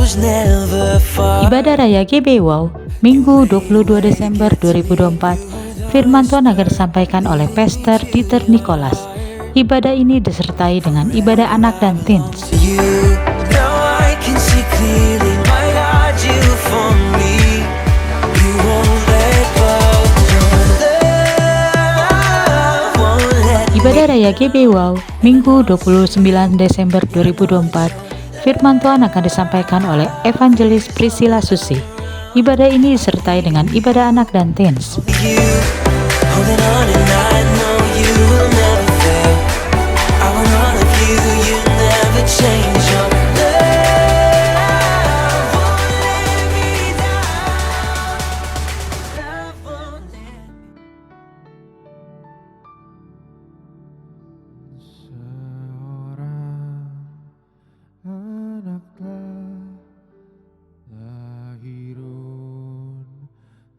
Ibadah Raya GB Wow, Minggu 22 Desember 2024. Firman Tuhan akan disampaikan oleh Pastor Dieter Nicholas. Ibadah ini disertai dengan ibadah anak dan teens. Ibadah Raya GB Wow, Minggu 29 Desember 2024. Firman Tuhan akan disampaikan oleh Evangelis Priscilla Susi. Ibadah ini disertai dengan ibadah anak dan teens.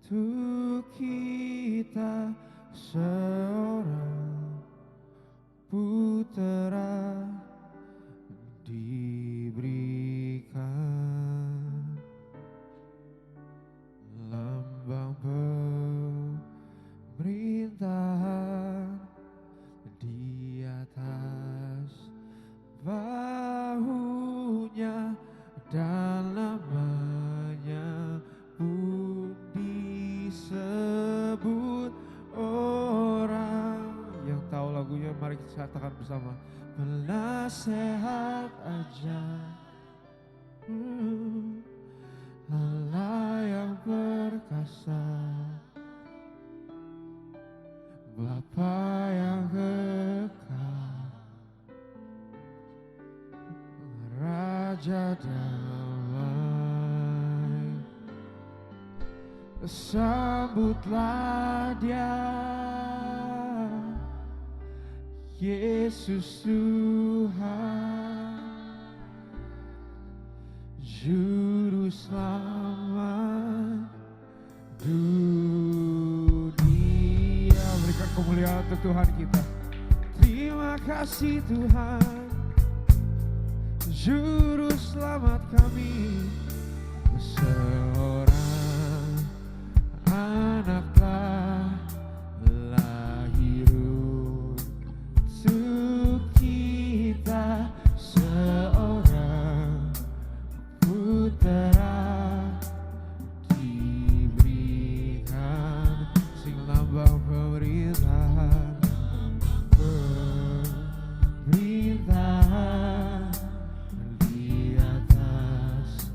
Untuk kita seorang putera diberikan, lambang pemerintahan di atas bahunya, dan namanya pun disebut orang. Yang tahu lagunya mari kita katakan bersama. Penasehat ajaib, Allah yang perkasa, Bapa yang kekal, Raja damai. Sambutlah Dia, Yesus Tuhan, Juru Selamat dunia. Berikan kemuliaan untuk Tuhan kita. Terima kasih Tuhan, Juru Selamat kami. Seorang anak telah lahir untuk kita, seorang putera diberikan. Sing lambang pemerintahan, pemerintahan di atas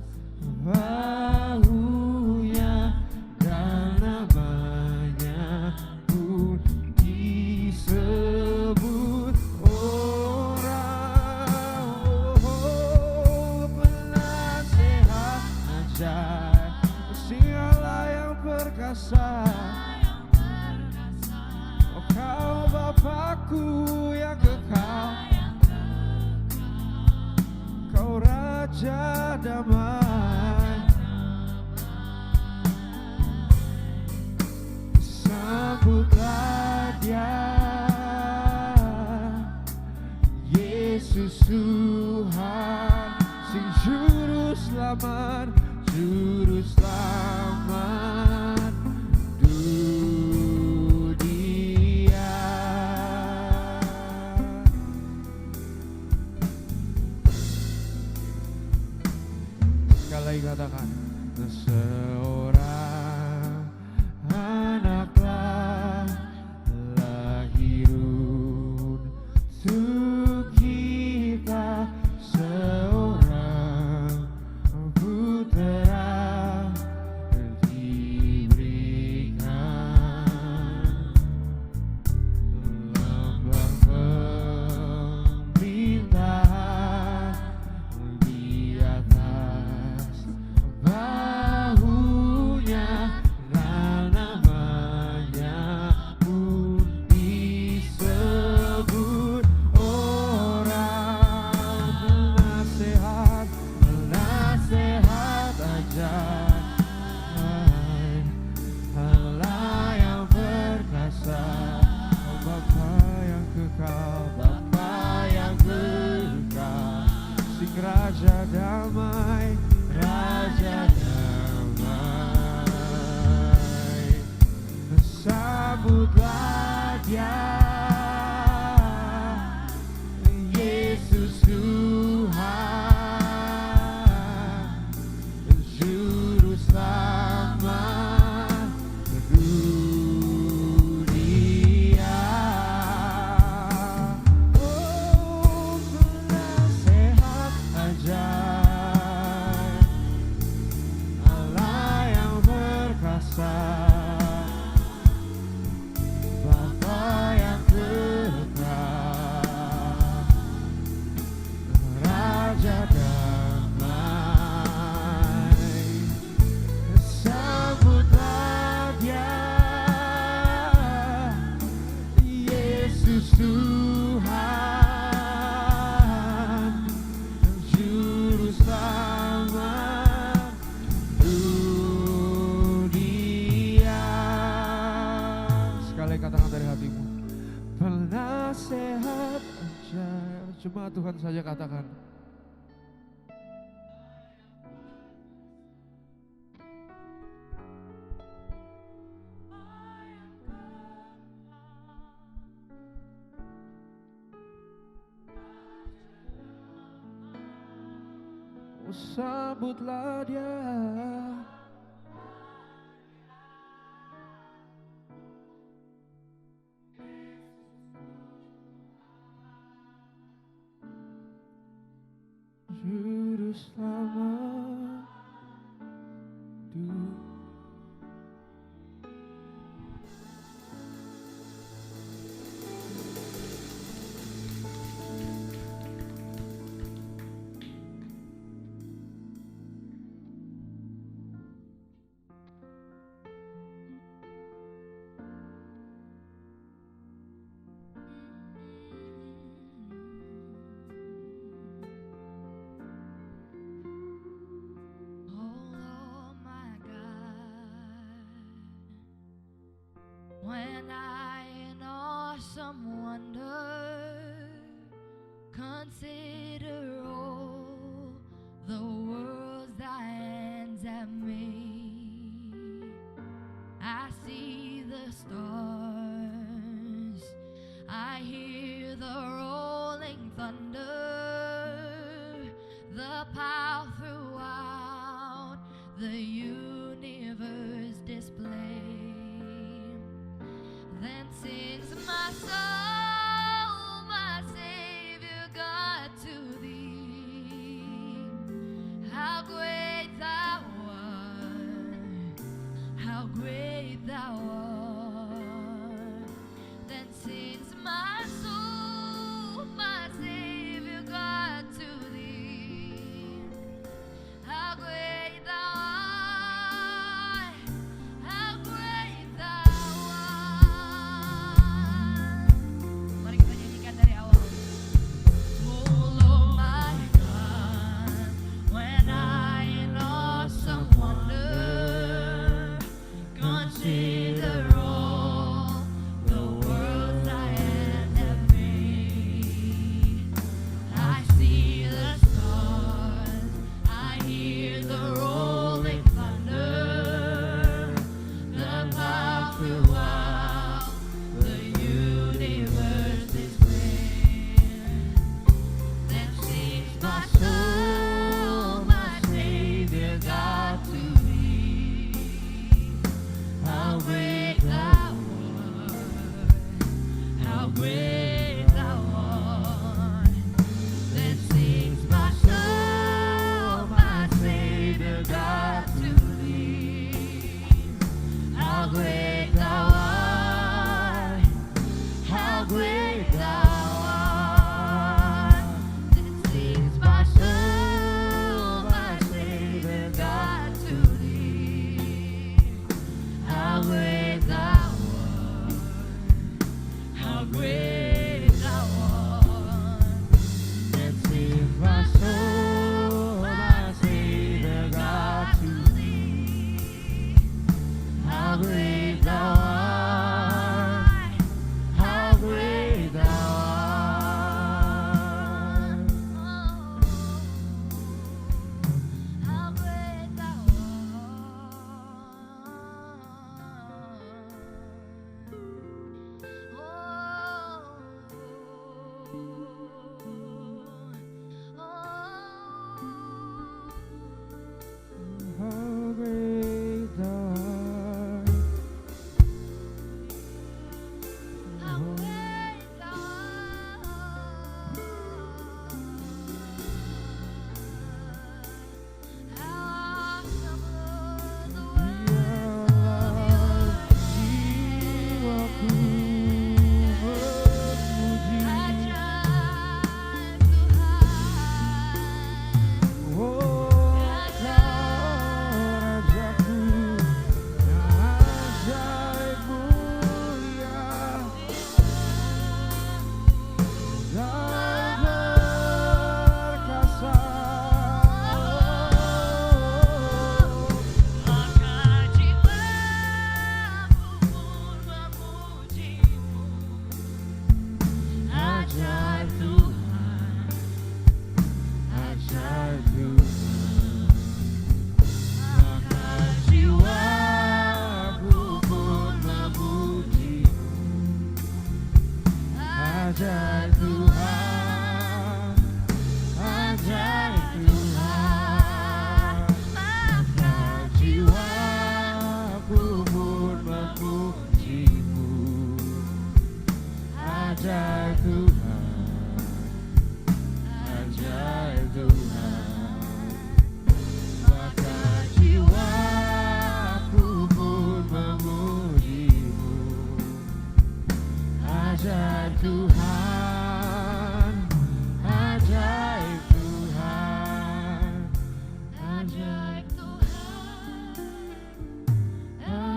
bahunya, dan namanya pun disebut orang. Penasehat ajaib, Allah yang perkasa, oh Kau Bapakku yang kekal, Kau Raja damai. Sambutlah Dia, Yesus Tuhan, sing Juru Selamat, Juru Selamat dunia. Sekali lagi katakan, seorang anak telah lahir untuk kita, seorang putera diberikan, lambang pemerintahan di atas bahu Tuhan saja katakan. Oh, sambutlah dia. Juru selamat dunia. When I in awesome wonder consider all the worlds thy hands have made, I see the stars, I hear the rolling thunder, the power throughout the universe display. Then sings my soul, my Savior God, to thee. How great thou art, how great thou art. Then sings my soul, my Savior God, to thee. How great thou art.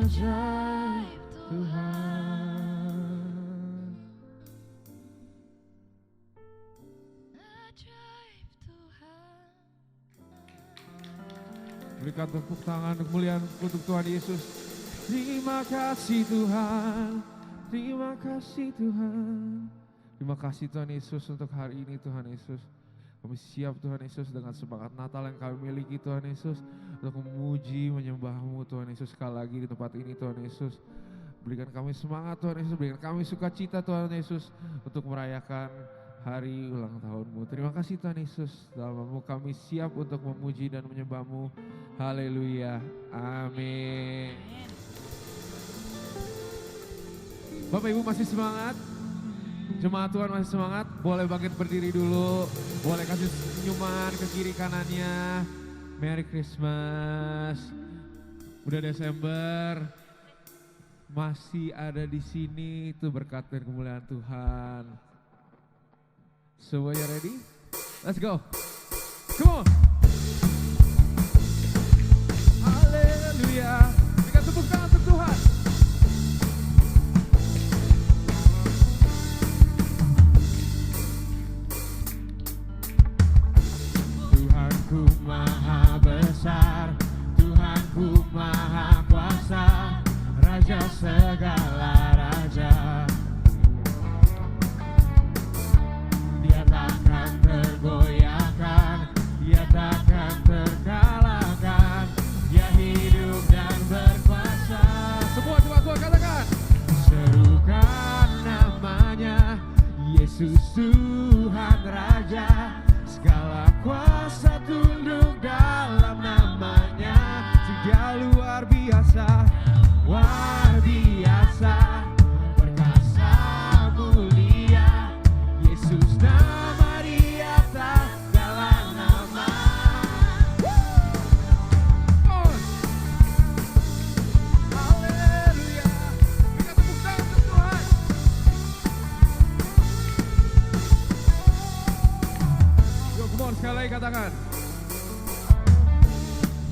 ajaib Tuhan. Ajaib Tuhan. Berikan tepuk tangan kemuliaan untuk Tuhan Yesus. Terima kasih Tuhan, terima kasih Tuhan. Terima kasih Tuhan Yesus untuk hari ini Tuhan Yesus. Kami siap Tuhan Yesus dengan semangat Natal yang kami miliki Tuhan Yesus. Untuk memuji, menyembah-Mu Tuhan Yesus sekali lagi di tempat ini Tuhan Yesus. Berikan kami semangat Tuhan Yesus, berikan kami sukacita Tuhan Yesus. Untuk merayakan hari ulang tahun-Mu. Terima kasih Tuhan Yesus. Dalam nama-Mu kami siap untuk memuji dan menyembah-Mu. Haleluya. Amin. Bapak Ibu masih semangat? Jemaat Tuhan masih semangat? Boleh bangkit berdiri dulu. Boleh kasih senyuman ke kiri kanannya. Merry Christmas. Udah Desember. Masih ada di sini. Itu berkat dan kemuliaan Tuhan. Semuanya ready? Let's go. Come on. Haleluya. Berikan tepuk tangan untuk Tuhan. Tuhanku maha besar, Tuhanku maha kuasa, Raja segala raja. Dia takkan tergoyahkan, Dia takkan terkalahkan, Dia hidup dan berkuasa. Semua coba Tuhan katakan. Serukan namanya, Yesus Tuhan Raja. Segala kuasa tunduk dalam namanya. Dia luar biasa, luar biasa, perkasa mulia. Yesus nama di atas segala nama. Haleluya. Berikan tepuk tangan untuk Tuhan. Yuk, come on, sekali lagi katakan.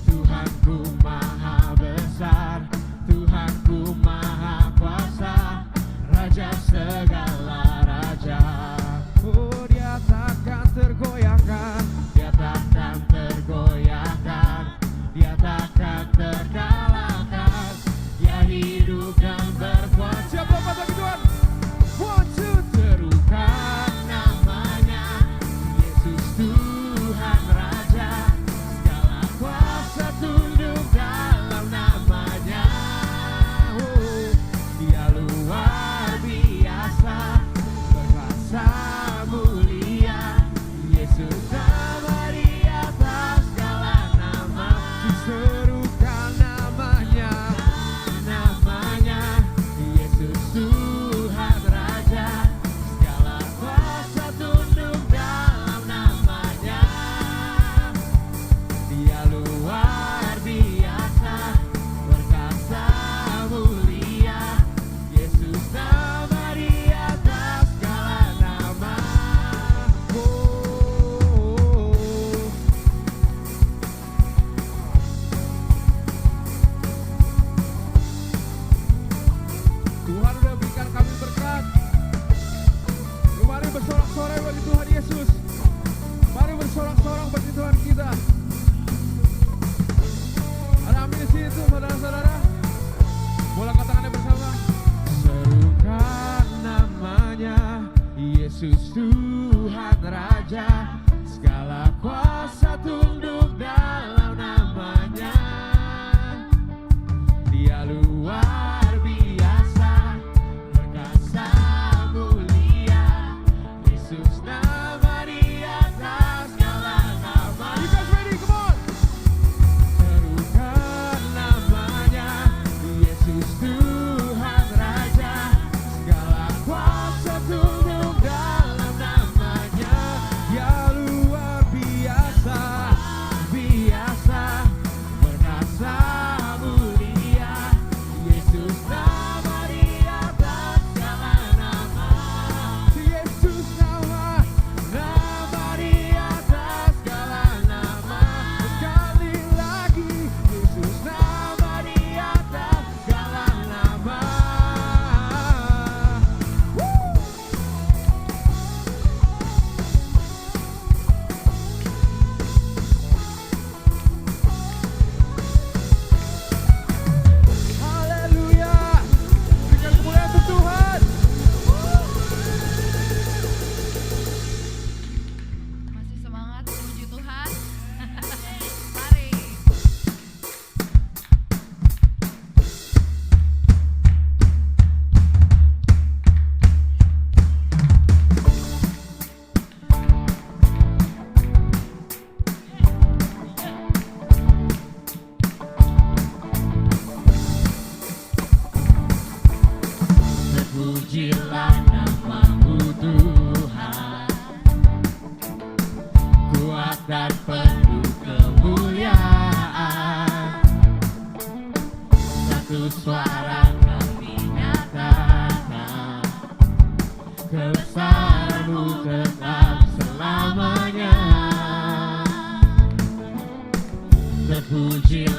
Tuhanku maha besar, Tuhanku maha kuasa, Raja segala raja. Oh, Dia takkan tergoyahkan, Dia takkan tergoyahkan, Dia takkan terkalahkan, Dia hidup dan berkuasa. Siap lompat lagi Tuhan. One, two, serukan namanya, Yesus Tuhan Raja. Segala kuasa tunduk dalam namanya. Oh, Dia luar biasa, berkuasa mulia. Yesus nama di atas segala nama. Diserukan namanya, namanya Yesus Tuhan Raja. Segala kuasa tunduk dalam namanya. Dia luar biasa, berkuasa mulia. Yesus nama di atas segala nama. Tuhan udah berikan kami berkat. Mari bersorak-sorai bagi Tuhan Yesus. Mari bersorak-sorai bagi Tuhan kita. Ada amin di situ, saudara-saudara. Boleh katakannya bersama. Serukan namanya, Yesus Tuhan Raja. Segala kuasa tunduk dalam namanya. Dia luar biasa, perkasa mulia. Yesus nama di atas segala nama. You guys ready? Come on. Serukan namanya, Yesus Tuhan Raja. Segala kuasa tunduk dalam namanya.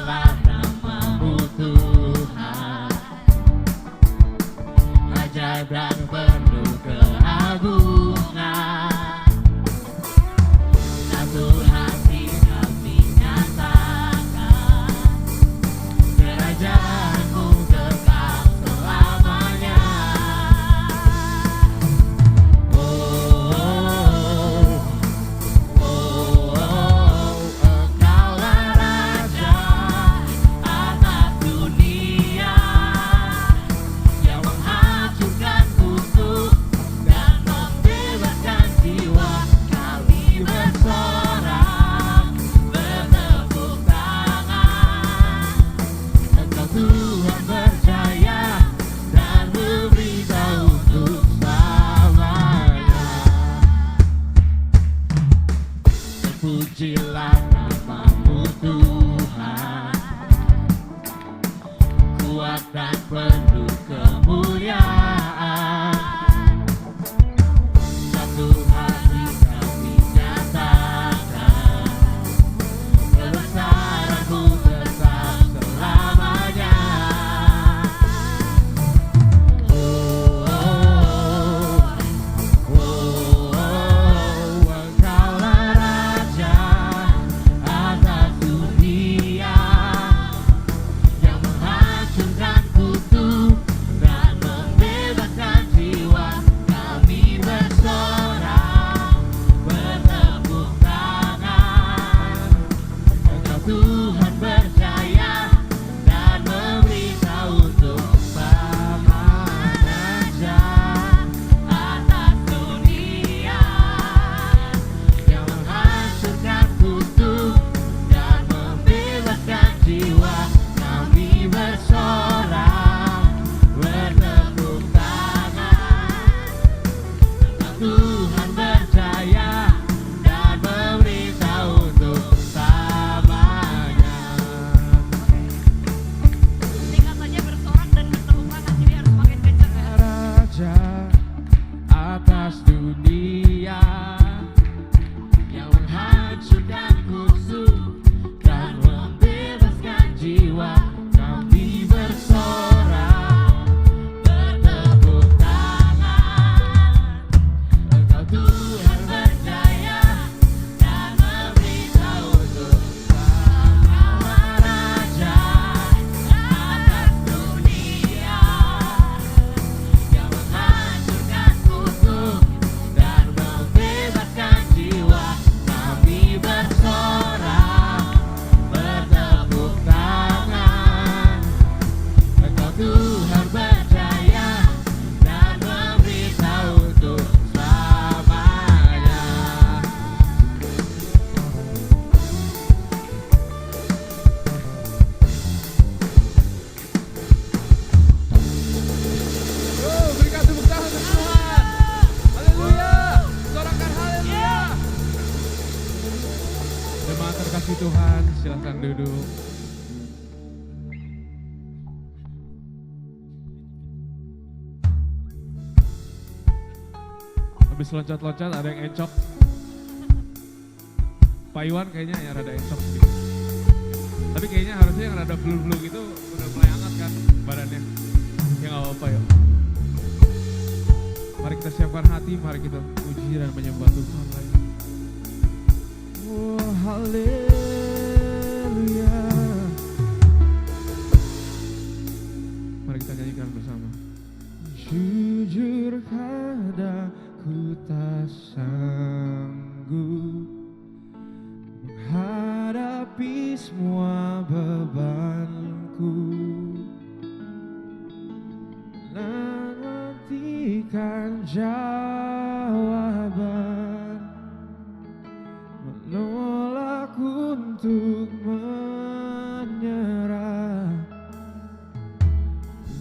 Terpujilah namamu Tuhan, ajaib dan penuh keagungan. Satu hati kami nyatakan, kerajaanmu kekal selamanya. Engkaulah Raja atas dunia, yang menghancurkan kutub dan membebaskan jiwa. Kami bersorak, bertepuk tangan. Engkau Tuhan berjaya dan berberitahu untuk selamanya. Terpujilah namamu Tuhan, kuat dan penuh kemuliaan. Satu hati kami nyatakan, kebesaranmu tetap selamanya. Engkaulah Raja atas dunia, yang menghancurkan kutub dan membebaskan jiwa. Kami bersorak, bertepuk tangan. Engkau Tuhan berjaya dan memberitahu untuk Raja atas dunia, yang menghancurkan kutub dan membebaskan jiwa. Kami bersorak, bertepuk tangan. Tuhan berjaya dan memberitahu untuk selamanya. Singkat saja bersorak dan bertepuk tangan, jadi harus makin kenceng ya. Raja atas dunia, Yang menghancurkan kutub dan membebaskan jiwa. Kami bersorak, bertepuk tangan. Engkau Tuhan berjaya dan memberitahu untuk Engkaulah Raja atas dunia, yang menghancurkan kutub dan membebaskan jiwa. Kami bersorak, bertepuk tangan. Engkau Tuhan berjaya dan memberitahu untuk selamanya. berikan tepuk tangan untuk Tuhan. Haleluya, sorakan haleluya. Jemaat terkasih Tuhan, silahkan duduk. Habis loncat-loncat ada yang encok. Pak Iwan kayaknya ya rada encok gitu. Tapi kayaknya harusnya yang rada flu-flu gitu udah mulai hangat kan badannya. Ya nggak apa-apa ya. Mari kita siapkan hati, mari kita puji dan menyembah Tuhan lagi. Oh haleluya. Mari kita nyanyikan bersama. Jujur kadaku tak sanggup menghadapi semua bebanku, nantikan jawaban, menolak untuk menyerah.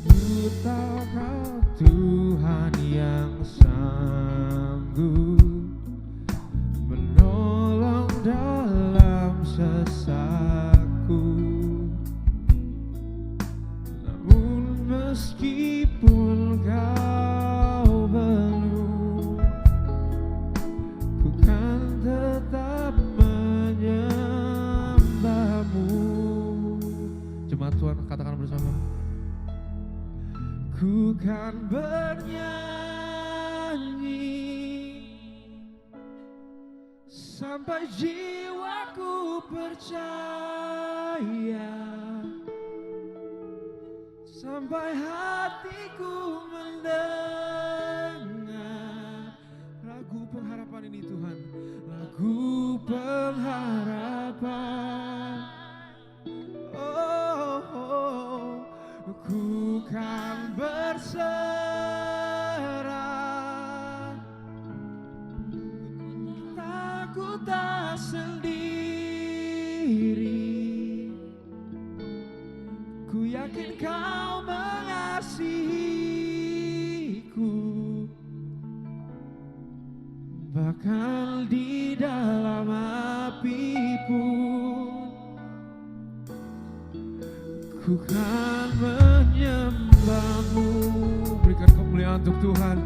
Ku tahu Kau Tuhan yang sanggup menolong dalam sesaku. Namun meskipun Kau belum, ku kan tetap menyembah-Mu. Jemaat Tuhan, katakan bersama. Ku kan bernyanyi sampai jiwaku percaya, sampai hatiku mendengar lagu pengharapan ini Tuhan, lagu pengharapan. Oh, oh, ku kan berserah, aku tak sendiri, ku yakin kau mengasihiku, bahkan di dalam api pun ku kan menyembahmu. Berikan kemuliaan untuk Tuhan.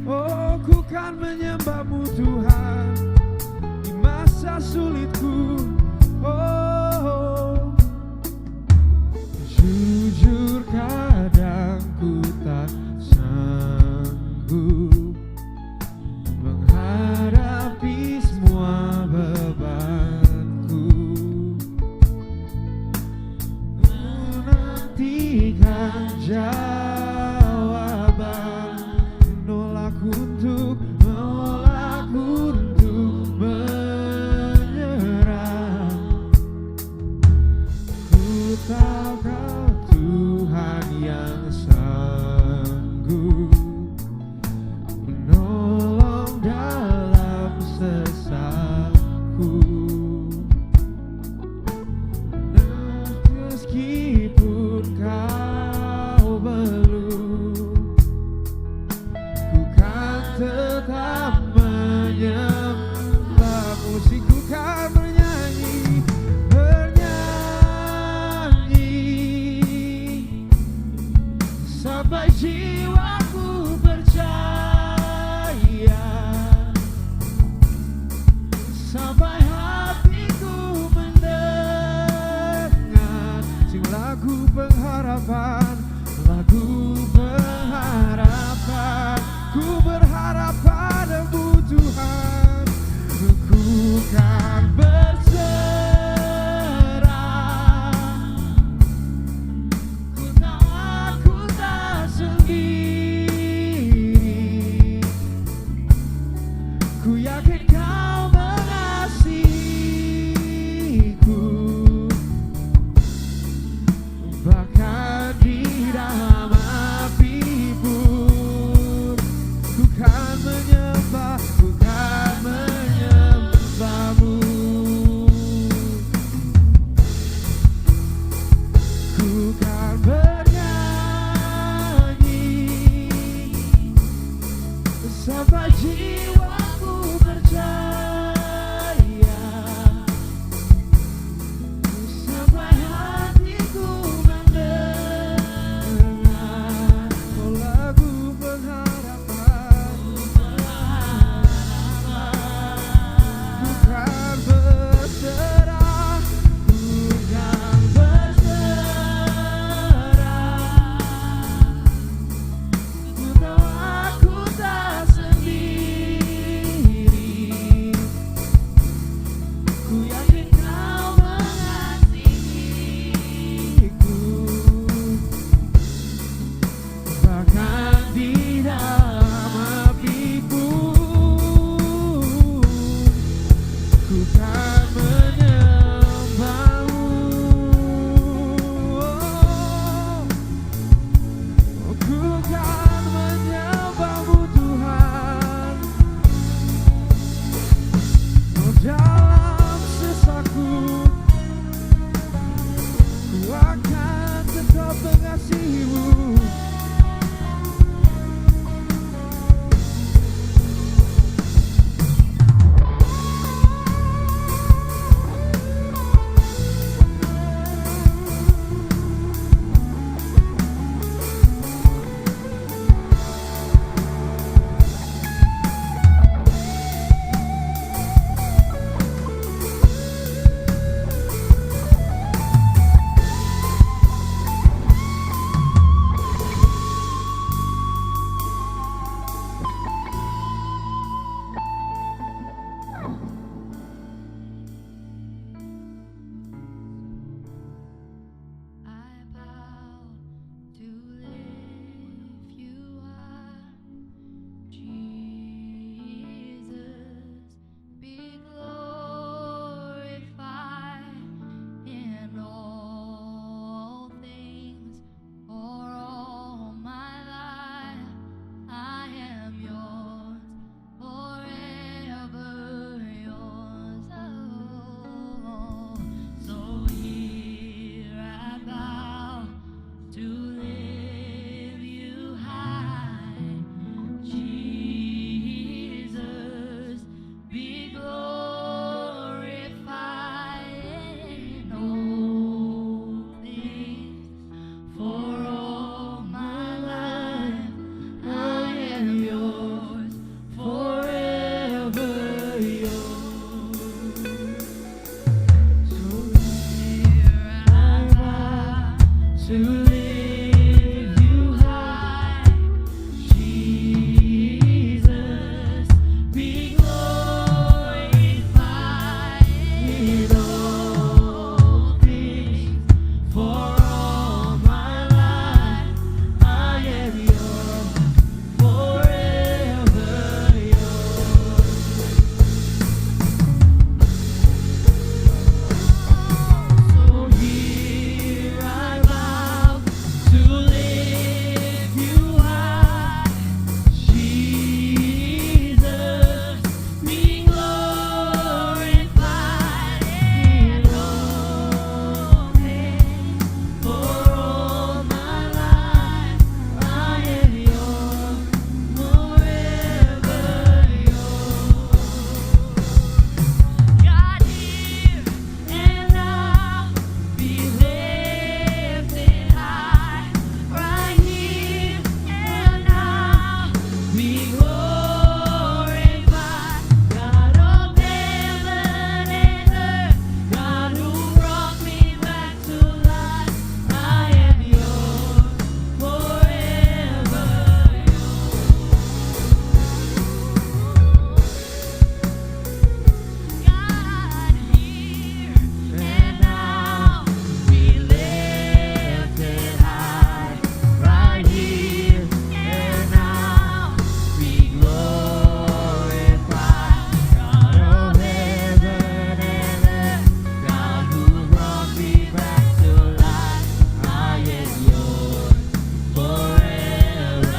Oh, ku kan menyembahmu Tuhan di masa sulitku. Oh, jujur kadang ku tak sanggup menghadapi semua bebanku, menantikan jawaban, menolak untuk menyerah. Ku tahu kau Tuhan yang sanggup menolong dalam sesatku. Meskipun kau belum, ku kan tetap menyembah. Musikku kan bernyanyi, sampai jiwaku percaya, sampai hatiku mendengar. Sing lagu pengharapan, lagu pengharapan. Ku berharap padamu Tuhan, ku kan berserah. Ku tahu aku tak sendiri, ku yakin kau mengasihiku, bahkan di dalam to lift you high. Jesus, be glorified in all things. For all my life, I am yours, forever yours. So here I vow to lift you high. Jesus, be glorified in all things. For all my life, I am yours, forever yours. God, here and now, be lifted high. Right here and now, be glorified. God of heaven and earth, God who brought me back to life, I am yours, forever God, here and now, be lifted high. Right here and now, be glorified. God of heaven and earth, God who brought me back to life, I am yours, forever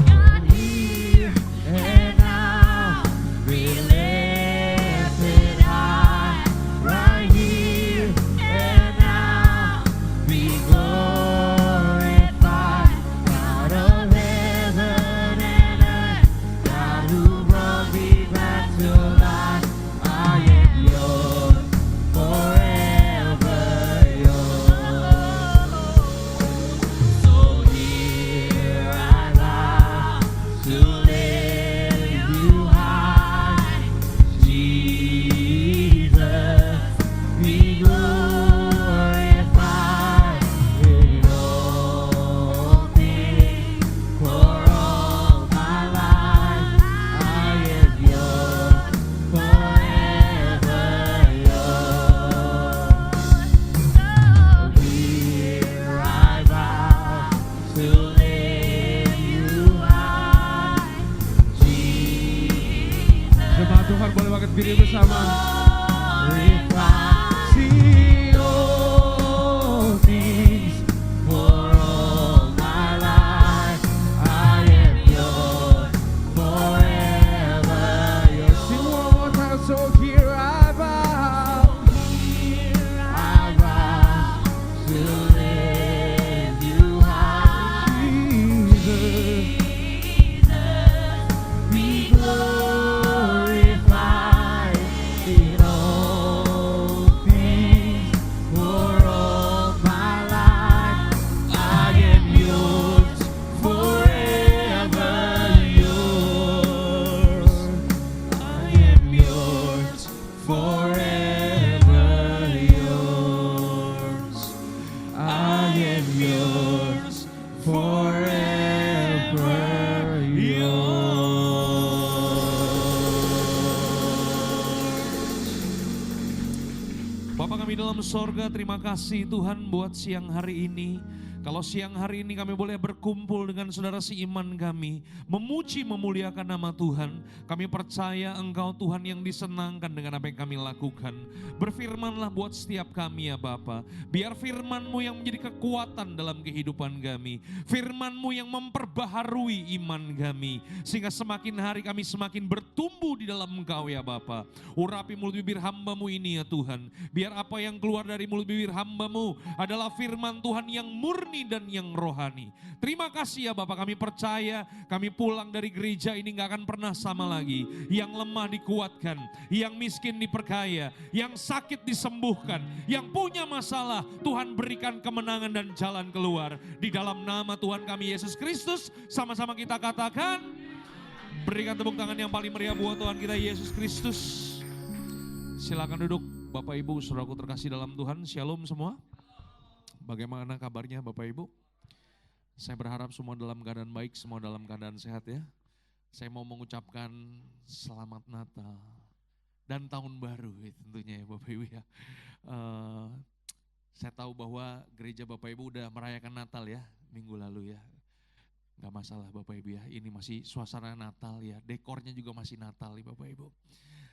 God, here and now, be lifted high. Right here and now, be glorified. God of heaven and earth, God who brought me back to life, I am yours, forever yours. So here I vow to lift you high. Jesus, be glorified in all things. For all my life, I am yours, forever yours. So here I vow to lift you high. Jesus, Jemaat Tuhan boleh bangkit berdiri bersama. glorify. See all things. For all my life, I am yours, forever yours. Sing one more time. So here I bow. Here I vow to lift you high. Jesus, be glorified in all things. For all my life, I am yours, forever yours. I am yours, forever yours. I am yours, forever yours. Bapa kami dalam sorga, terima kasih Tuhan buat siang hari ini. Kalau siang hari ini kami boleh berkumpul dengan saudara seiman kami, memuji memuliakan nama Tuhan. Kami percaya Engkau Tuhan yang disenangkan dengan apa yang kami lakukan. Berfirmanlah buat setiap kami ya Bapa. Biar firman-Mu yang menjadi kekuatan dalam kehidupan kami. Firman-Mu yang memperbaharui iman kami. Sehingga semakin hari kami semakin bertumbuh di dalam Engkau ya Bapa. Urapi mulut bibir hamba-Mu ini ya Tuhan. Biar apa yang keluar dari mulut bibir hamba-Mu adalah firman Tuhan yang murni dan yang rohani. Terima kasih ya Bapak, kami percaya kami pulang dari gereja ini gak akan pernah sama lagi. Yang lemah dikuatkan, yang miskin diperkaya, yang sakit disembuhkan, yang punya masalah Tuhan berikan kemenangan dan jalan keluar. Di dalam nama Tuhan kami Yesus Kristus, sama-sama kita katakan, berikan tepuk tangan yang paling meriah buat Tuhan kita Yesus Kristus. Silakan duduk Bapak Ibu, saudaraku terkasih dalam Tuhan. Shalom semua. Bagaimana kabarnya Bapak Ibu? Saya berharap semua dalam keadaan baik, semua dalam keadaan sehat ya. Saya mau mengucapkan selamat Natal dan tahun baru ya, tentunya ya Bapak Ibu ya. Saya tahu bahwa gereja Bapak Ibu udah merayakan Natal ya minggu lalu ya. Gak masalah Bapak Ibu ya, ini masih suasana Natal ya, dekornya juga masih Natal ya Bapak Ibu.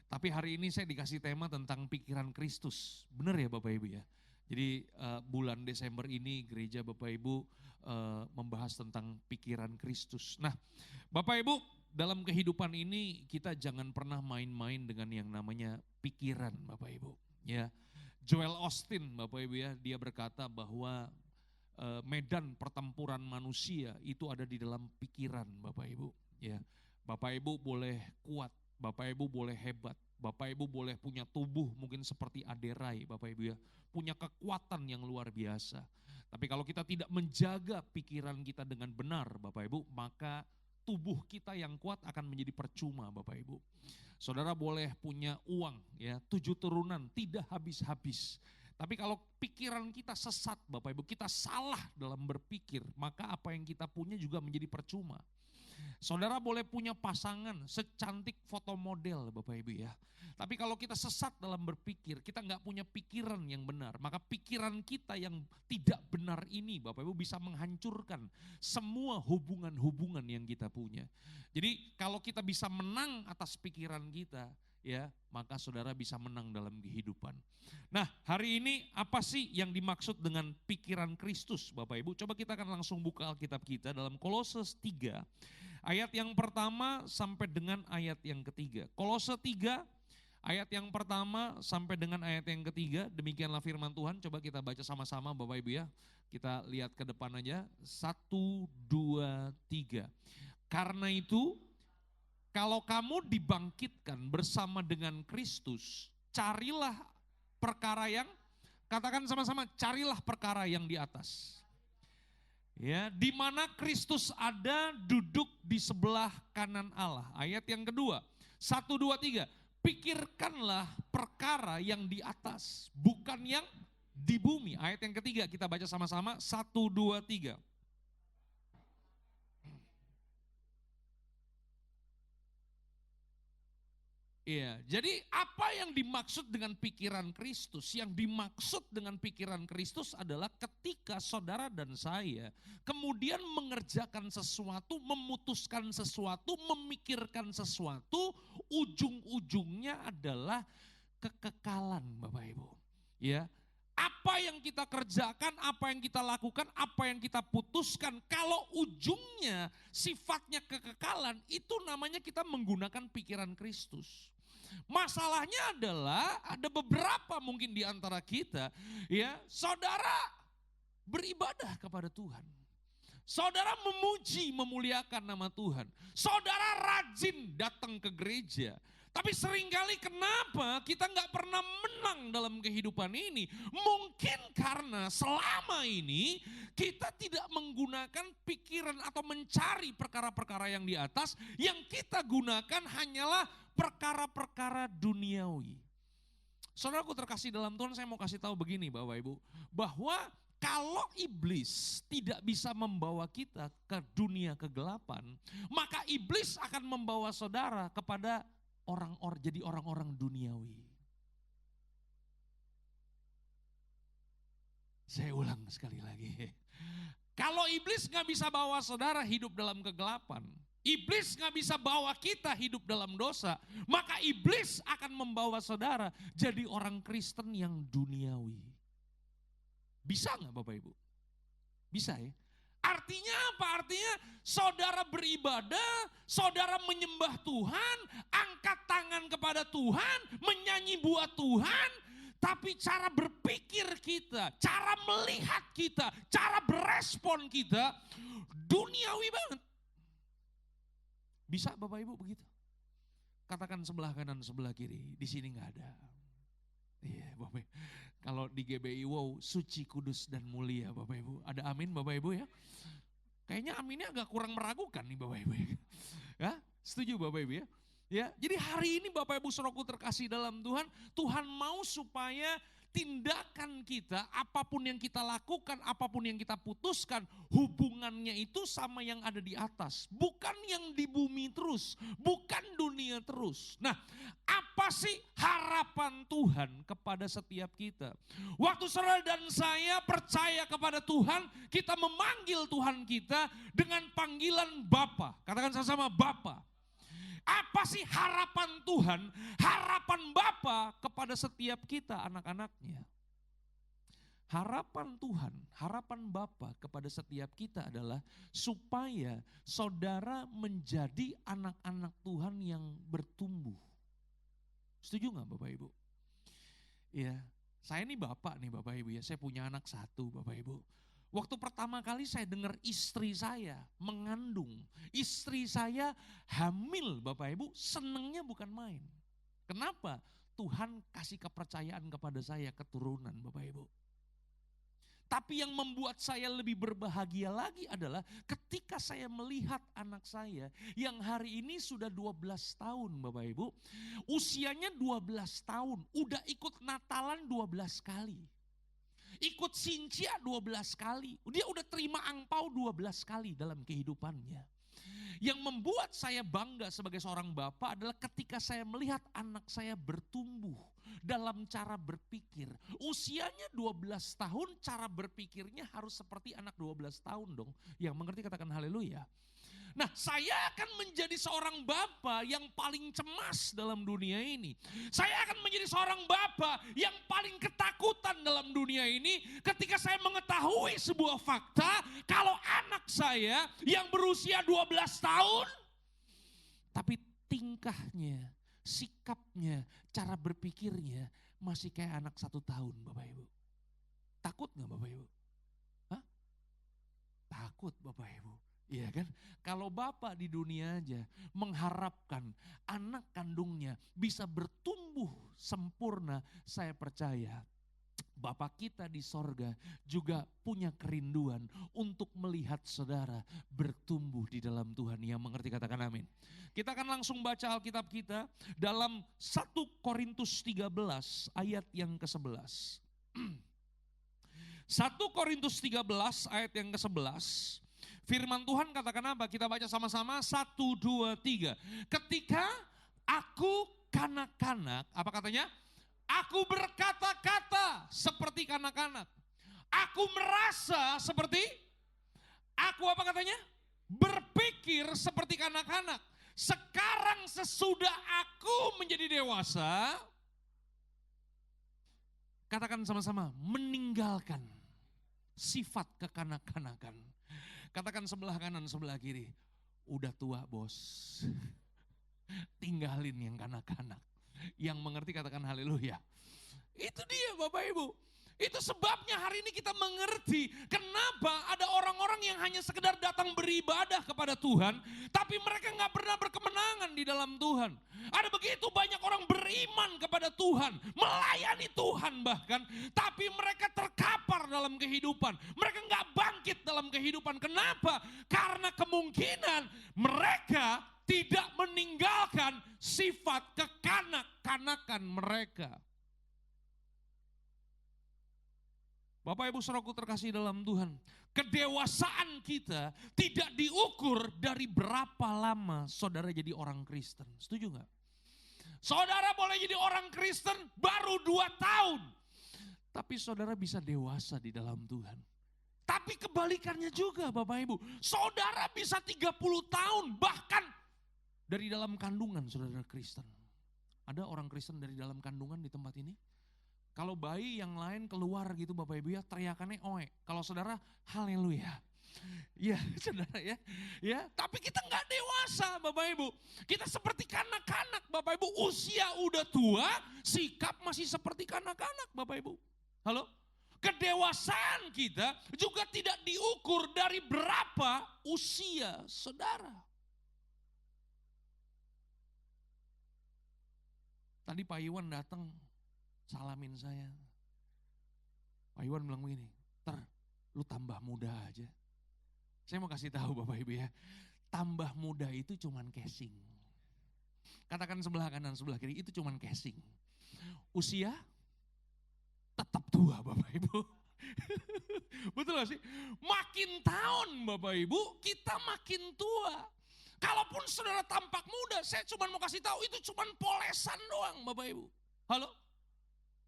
Tapi hari ini saya dikasih tema tentang pikiran Kristus, benar ya Bapak Ibu ya. Jadi bulan Desember ini gereja Bapak Ibu membahas tentang pikiran Kristus. Nah Bapak Ibu, dalam kehidupan ini kita jangan pernah main-main dengan yang namanya pikiran Bapak Ibu. Ya, Joel Osteen Bapak Ibu ya, dia berkata bahwa medan pertempuran manusia itu ada di dalam pikiran Bapak Ibu. Ya, Bapak Ibu boleh kuat, Bapak Ibu boleh hebat, Bapak Ibu boleh punya tubuh mungkin seperti Aderai Bapak Ibu ya, punya kekuatan yang luar biasa. Tapi kalau kita tidak menjaga pikiran kita dengan benar Bapak Ibu, maka tubuh kita yang kuat akan menjadi percuma Bapak Ibu. Saudara boleh punya uang ya, 7 turunan tidak habis-habis. Tapi kalau pikiran kita sesat Bapak Ibu, kita salah dalam berpikir, maka apa yang kita punya juga menjadi percuma. Saudara boleh punya pasangan secantik foto model Bapak Ibu ya. Tapi kalau kita sesat dalam berpikir, kita nggak punya pikiran yang benar, maka pikiran kita yang tidak benar ini Bapak Ibu bisa menghancurkan semua hubungan-hubungan yang kita punya. Jadi kalau kita bisa menang atas pikiran kita ya, maka saudara bisa menang dalam kehidupan. Nah hari ini apa sih yang dimaksud dengan pikiran Kristus Bapak Ibu? Coba kita akan langsung buka Alkitab kita dalam Kolose 3 ayat yang pertama sampai dengan ayat yang ketiga. Kolose 3 ayat yang pertama sampai dengan ayat yang ketiga, demikianlah firman Tuhan. Coba kita baca sama-sama Bapak Ibu ya. Kita lihat ke depan aja, 1, 2, 3. Karena itu kalau kamu dibangkitkan bersama dengan Kristus, carilah perkara yang, katakan sama-sama, carilah perkara yang di atas. Ya, di mana Kristus ada duduk di sebelah kanan Allah. Ayat yang kedua, 1, 2, 3. Pikirkanlah perkara yang di atas, bukan yang di bumi. Ayat yang ketiga kita baca sama-sama, 1, 2, 3. Iya, jadi apa yang dimaksud dengan pikiran Kristus? Yang dimaksud dengan pikiran Kristus adalah ketika saudara dan saya kemudian mengerjakan sesuatu, memutuskan sesuatu, memikirkan sesuatu, ujung-ujungnya adalah kekekalan Bapak Ibu. Ya, apa yang kita kerjakan, apa yang kita lakukan, apa yang kita putuskan, kalau ujungnya sifatnya kekekalan, itu namanya kita menggunakan pikiran Kristus. Masalahnya adalah ada beberapa mungkin di antara kita ya, saudara beribadah kepada Tuhan. Saudara memuji, memuliakan nama Tuhan. Saudara rajin datang ke gereja. Tapi seringkali kenapa kita nggak pernah menang dalam kehidupan ini? Mungkin karena selama ini kita tidak menggunakan pikiran atau mencari perkara-perkara yang di atas. Yang kita gunakan hanyalah perkara-perkara duniawi. Saudaraku terkasih dalam Tuhan, saya mau kasih tahu begini Bapak Ibu. Bahwa kalau iblis tidak bisa membawa kita ke dunia kegelapan, maka iblis akan membawa saudara kepada jadi orang-orang duniawi. Saya ulang sekali lagi. Kalau iblis gak bisa bawa saudara hidup dalam kegelapan, iblis gak bisa bawa kita hidup dalam dosa, maka iblis akan membawa saudara jadi orang Kristen yang duniawi. Bisa gak Bapak Ibu? Bisa ya? Artinya apa? Artinya saudara beribadah, saudara menyembah Tuhan, angkat tangan kepada Tuhan, menyanyi buat Tuhan, tapi cara berpikir kita, cara melihat kita, cara berespon kita, duniawi banget. Bisa Bapak Ibu begitu? Katakan sebelah kanan, sebelah kiri, di sini nggak ada. Iya Bapak Ibu. Kalau di GBI, wow, suci, kudus, dan mulia Bapak Ibu. Ada amin Bapak Ibu ya? Kayaknya aminnya agak kurang meragukan nih Bapak Ibu ya. Ya, setuju Bapak Ibu ya? Ya, jadi hari ini Bapak Ibu Saudaraku terkasih dalam Tuhan, Tuhan mau supaya tindakan kita, apapun yang kita lakukan, apapun yang kita putuskan, hubungannya itu sama yang ada di atas. Bukan yang di bumi terus, bukan dunia terus. Nah, apa sih harapan Tuhan kepada setiap kita? Waktu saudara dan saya percaya kepada Tuhan, kita memanggil Tuhan kita dengan panggilan Bapa. Katakan sama-sama Bapa. Apa sih harapan Tuhan, harapan Bapa kepada setiap kita anak-anaknya? Harapan Tuhan, harapan Bapa kepada setiap kita adalah supaya saudara menjadi anak-anak Tuhan yang bertumbuh. Setuju nggak Bapak Ibu? Iya, saya ini Bapak nih Bapak Ibu ya, saya punya anak satu Bapak Ibu. Waktu pertama kali saya dengar istri saya mengandung, istri saya hamil Bapak Ibu, senengnya bukan main. Kenapa? Tuhan kasih kepercayaan kepada saya keturunan Bapak Ibu. Tapi yang membuat saya lebih berbahagia lagi adalah ketika saya melihat anak saya yang hari ini sudah 12 tahun Bapak Ibu. Usianya 12 tahun, udah ikut Natalan 12 kali. Ikut Sincia 12 kali. Dia udah terima angpau 12 kali dalam kehidupannya. Yang membuat saya bangga sebagai seorang bapak adalah ketika saya melihat anak saya bertumbuh dalam cara berpikir. Usianya 12 tahun, cara berpikirnya harus seperti anak 12 tahun dong. Yang mengerti katakan haleluya. Nah, saya akan menjadi seorang bapa yang paling cemas dalam dunia ini. Saya akan menjadi seorang bapa yang paling ketakutan dalam dunia ini ketika saya mengetahui sebuah fakta kalau anak saya yang berusia 12 tahun tapi tingkahnya, sikapnya, cara berpikirnya masih kayak anak 1 tahun Bapak Ibu. Takut gak Bapak Ibu? Hah? Takut Bapak Ibu. Iya kan? Kalau bapak di dunia aja mengharapkan anak kandungnya bisa bertumbuh sempurna, saya percaya Bapak kita di sorga juga punya kerinduan untuk melihat saudara bertumbuh di dalam Tuhan. Yang mengerti katakan amin. Kita akan langsung baca Alkitab kita dalam 1 Korintus 13 ayat yang ke-11. 1 Korintus 13 ayat yang ke-11. Firman Tuhan katakan apa? Kita baca sama-sama 1, 2, 3. Ketika aku kanak-kanak, apa katanya? Aku berkata-kata seperti kanak-kanak. Aku merasa seperti, aku apa katanya? Berpikir seperti kanak-kanak. Sekarang sesudah aku menjadi dewasa, katakan sama-sama, meninggalkan sifat kekanak-kanakan. Katakan sebelah kanan, sebelah kiri. Udah tua bos. Tinggalin yang kanak-kanak. Yang mengerti katakan haleluya. Itu dia Bapak Ibu. Itu sebabnya hari ini kita mengerti kenapa ada orang-orang yang hanya sekedar datang beribadah kepada Tuhan, tapi mereka gak pernah berkemenangan di dalam Tuhan. Ada begitu banyak orang beriman kepada Tuhan, melayani Tuhan bahkan, tapi mereka terkapar dalam kehidupan. Mereka gak bangkit dalam kehidupan. Kenapa? Karena kemungkinan mereka tidak meninggalkan sifat kekanak-kanakan mereka. Bapak Ibu Saudaraku terkasih dalam Tuhan, kedewasaan kita tidak diukur dari berapa lama saudara jadi orang Kristen. Setuju gak? Saudara boleh jadi orang Kristen baru 2 tahun. Tapi saudara bisa dewasa di dalam Tuhan. Tapi kebalikannya juga Bapak Ibu. Saudara bisa 30 tahun bahkan dari dalam kandungan saudara Kristen. Ada orang Kristen dari dalam kandungan di tempat ini? Kalau bayi yang lain keluar gitu Bapak Ibu ya, teriakannya oe. Kalau saudara haleluya. Ya saudara ya. Ya, tapi kita nggak dewasa Bapak Ibu. Kita seperti kanak-kanak Bapak Ibu. Usia udah tua, sikap masih seperti kanak-kanak Bapak Ibu. Halo? Kedewasaan kita juga tidak diukur dari berapa usia saudara. Tadi Pak Iwan datang salamin saya. Pak Iwan bilang begini, lu tambah muda aja. Saya mau kasih tahu Bapak Ibu ya, tambah muda itu cuman casing. Katakan sebelah kanan, sebelah kiri, itu cuman casing. Usia tetap tua Bapak Ibu. Betul gak sih? Makin tahun Bapak Ibu, kita makin tua. Kalaupun saudara tampak muda, saya cuma mau kasih tahu itu cuma polesan doang Bapak Ibu. Halo?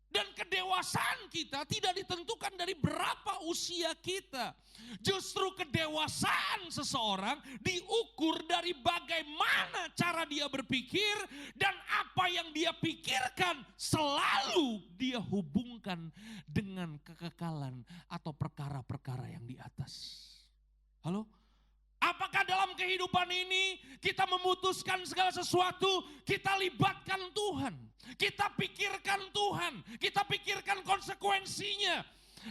Dan kedewasaan kita tidak ditentukan dari berapa usia kita. Justru kedewasaan seseorang diukur dari bagaimana cara dia berpikir dan apa yang dia pikirkan selalu dia hubungkan dengan kekekalan atau perkara-perkara yang di atas. Halo? Apakah dalam kehidupan ini kita memutuskan segala sesuatu, kita libatkan Tuhan, kita pikirkan Tuhan, kita pikirkan konsekuensinya.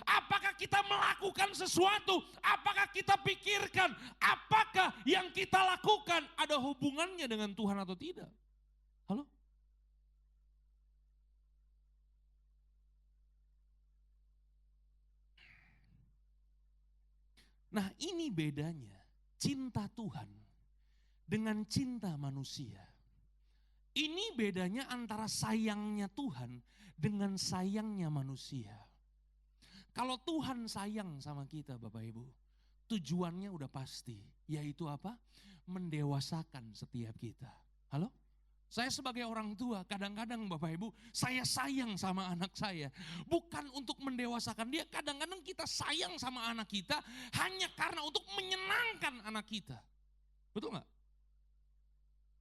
Apakah kita melakukan sesuatu, apakah kita pikirkan, apakah yang kita lakukan ada hubungannya dengan Tuhan atau tidak? Halo? Nah ini bedanya. Cinta Tuhan dengan cinta manusia. Ini bedanya antara sayangnya Tuhan dengan sayangnya manusia. Kalau Tuhan sayang sama kita Bapak Ibu, tujuannya udah pasti. Yaitu apa? Mendewasakan setiap kita. Halo? Saya sebagai orang tua, kadang-kadang Bapak Ibu, saya sayang sama anak saya. Bukan untuk mendewasakan dia, kadang-kadang kita sayang sama anak kita hanya karena untuk menyenangkan anak kita. Betul gak?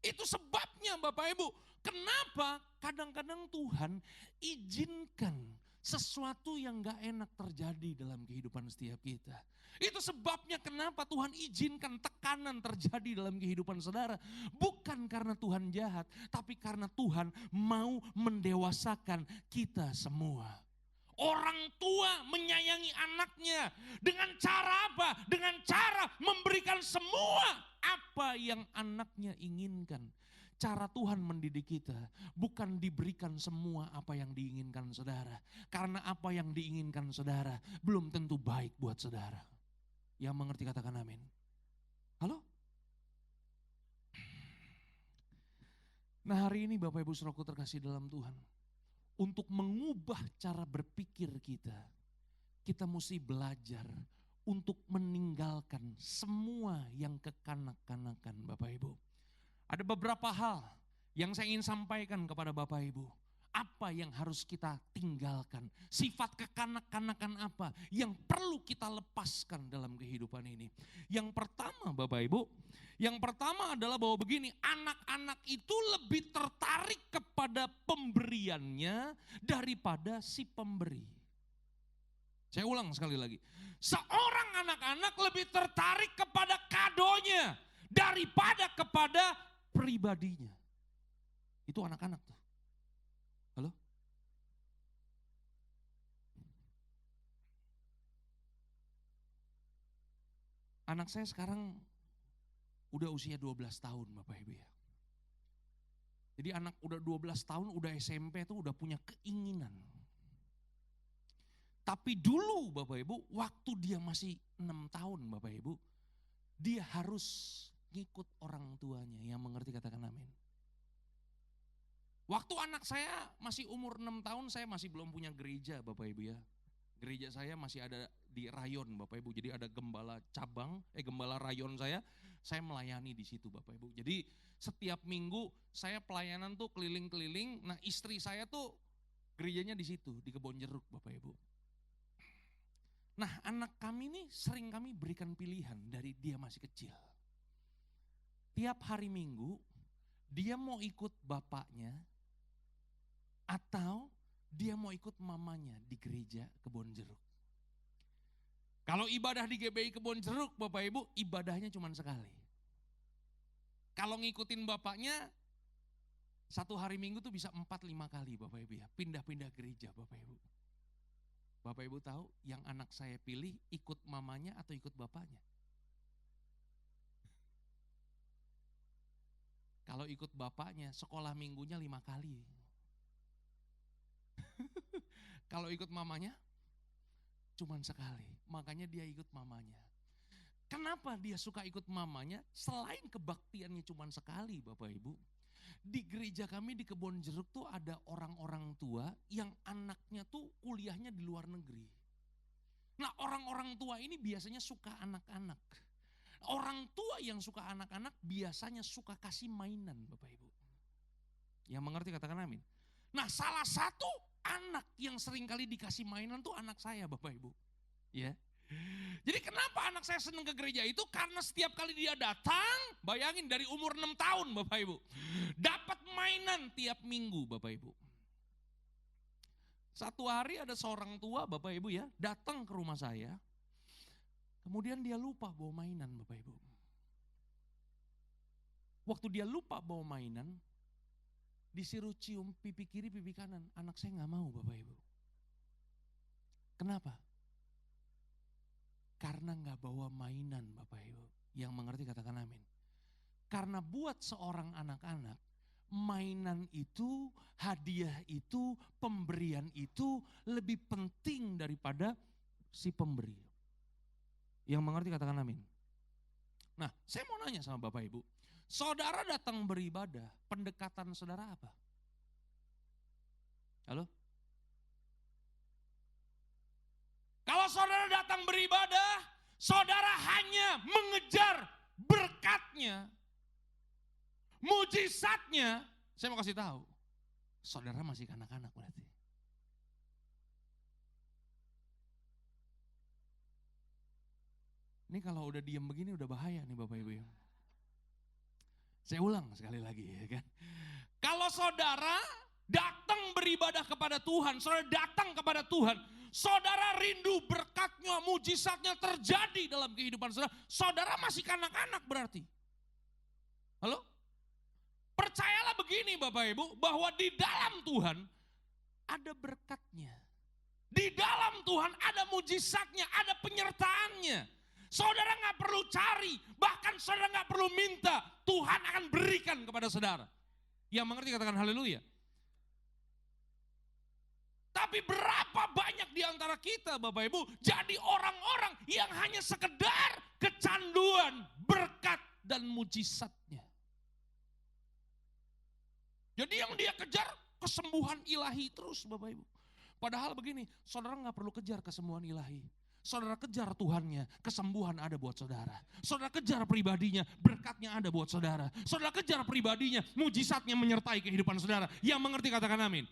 Itu sebabnya Bapak Ibu, kenapa kadang-kadang Tuhan izinkan sesuatu yang gak enak terjadi dalam kehidupan setiap kita. Itu sebabnya kenapa Tuhan izinkan tekanan terjadi dalam kehidupan saudara. Bukan karena Tuhan jahat, tapi karena Tuhan mau mendewasakan kita semua. Orang tua menyayangi anaknya dengan cara apa? Dengan cara memberikan semua apa yang anaknya inginkan. Cara Tuhan mendidik kita bukan diberikan semua apa yang diinginkan saudara. Karena apa yang diinginkan saudara belum tentu baik buat saudara. Yang mengerti katakan amin. Halo? Nah hari ini Bapak Ibu Saudaraku terkasih dalam Tuhan. Untuk mengubah cara berpikir kita, kita mesti belajar untuk meninggalkan semua yang kekanak-kanakan Bapak Ibu. Ada beberapa hal yang saya ingin sampaikan kepada Bapak Ibu. Apa yang harus kita tinggalkan? Sifat kekanak-kanakan apa yang perlu kita lepaskan dalam kehidupan ini? Yang pertama Bapak Ibu, yang pertama adalah bahwa begini, anak-anak itu lebih tertarik kepada pemberiannya daripada si pemberi. Saya ulang sekali lagi. Seorang anak-anak lebih tertarik kepada kadonya daripada kepada pribadinya. Itu anak-anak tuh. Halo? Anak saya sekarang udah usia 12 tahun Bapak Ibu ya. Jadi anak udah 12 tahun, udah SMP tuh udah punya keinginan. Tapi dulu Bapak Ibu, waktu dia masih 6 tahun Bapak Ibu, dia harus ngikut orang tuanya. Yang mengerti katakan amin. Waktu anak saya masih umur 6 tahun, saya masih belum punya gereja Bapak Ibu ya. Gereja saya masih ada di rayon Bapak Ibu. Jadi ada gembala cabang, gembala rayon saya melayani di situ Bapak Ibu. Jadi setiap minggu saya pelayanan tuh keliling-keliling. Nah istri saya tuh gerejanya di situ, di Kebonjeruk Bapak Ibu. Nah anak kami nih sering kami berikan pilihan dari dia masih kecil. Tiap hari Minggu dia mau ikut bapaknya atau dia mau ikut mamanya di gereja Kebonjeruk. Kalau ibadah di GBI Kebonjeruk Bapak Ibu, ibadahnya cuma sekali. Kalau ngikutin bapaknya, satu hari Minggu tuh bisa 4-5 kali Bapak Ibu ya. Pindah-pindah gereja Bapak Ibu. Bapak Ibu tahu yang anak saya pilih ikut mamanya atau ikut bapaknya? Kalau ikut bapaknya, sekolah minggunya 5 kali. Kalau ikut mamanya, cuman sekali. Makanya dia ikut mamanya. Kenapa dia suka ikut mamanya? Selain kebaktiannya cuman sekali Bapak Ibu. Di gereja kami di Kebon Jeruk tuh ada orang-orang tua yang anaknya tuh kuliahnya di luar negeri. Nah, orang-orang tua ini biasanya suka anak-anak. Orang tua yang suka anak-anak biasanya suka kasih mainan, Bapak Ibu. Yang mengerti katakan amin. Nah, salah satu anak yang sering kali dikasih mainan tuh anak saya, Bapak Ibu. Ya. Jadi kenapa anak saya senang ke gereja itu? Karena setiap kali dia datang, bayangin dari umur 6 tahun Bapak Ibu. Dapat mainan tiap minggu Bapak Ibu. Satu hari ada seorang tua Bapak Ibu ya, datang ke rumah saya. Kemudian dia lupa bawa mainan Bapak Ibu. Waktu dia lupa bawa mainan, disuruh cium pipi kiri pipi kanan. Anak saya gak mau Bapak Ibu. Kenapa? Karena gak bawa mainan Bapak Ibu. Yang mengerti katakan amin. Karena buat seorang anak-anak, mainan itu, hadiah itu, pemberian itu lebih penting daripada si pemberi. Yang mengerti katakan amin. Nah, saya mau nanya sama Bapak Ibu. Saudara datang beribadah, pendekatan saudara apa? Halo? Kalau saudara datang beribadah, saudara hanya mengejar berkatnya, mujizatnya. Saya mau kasih tahu, saudara masih kanak-kanak berarti. Ini kalau udah diem begini udah bahaya nih Bapak Ibu ya. Saya ulang sekali lagi ya kan. Kalau saudara datang beribadah kepada Tuhan, saudara datang kepada Tuhan, saudara rindu berkatnya, mujizatnya terjadi dalam kehidupan saudara, saudara masih kanak-kanak berarti. Halo? Percayalah begini Bapak Ibu, bahwa di dalam Tuhan ada berkatnya. Di dalam Tuhan ada mujizatnya, ada penyertaannya. Saudara gak perlu cari, bahkan saudara gak perlu minta, Tuhan akan berikan kepada saudara. Yang mengerti katakan haleluya. Tapi berapa banyak di antara kita Bapak Ibu jadi orang-orang yang hanya sekedar kecanduan berkat dan mujizatnya. Jadi yang dia kejar kesembuhan ilahi terus Bapak Ibu. Padahal begini, saudara gak perlu kejar kesembuhan ilahi. Saudara kejar Tuhannya, kesembuhan ada buat saudara. Saudara kejar pribadinya, berkatnya ada buat saudara. Saudara kejar pribadinya, mujizatnya menyertai kehidupan saudara. Yang mengerti katakan amin.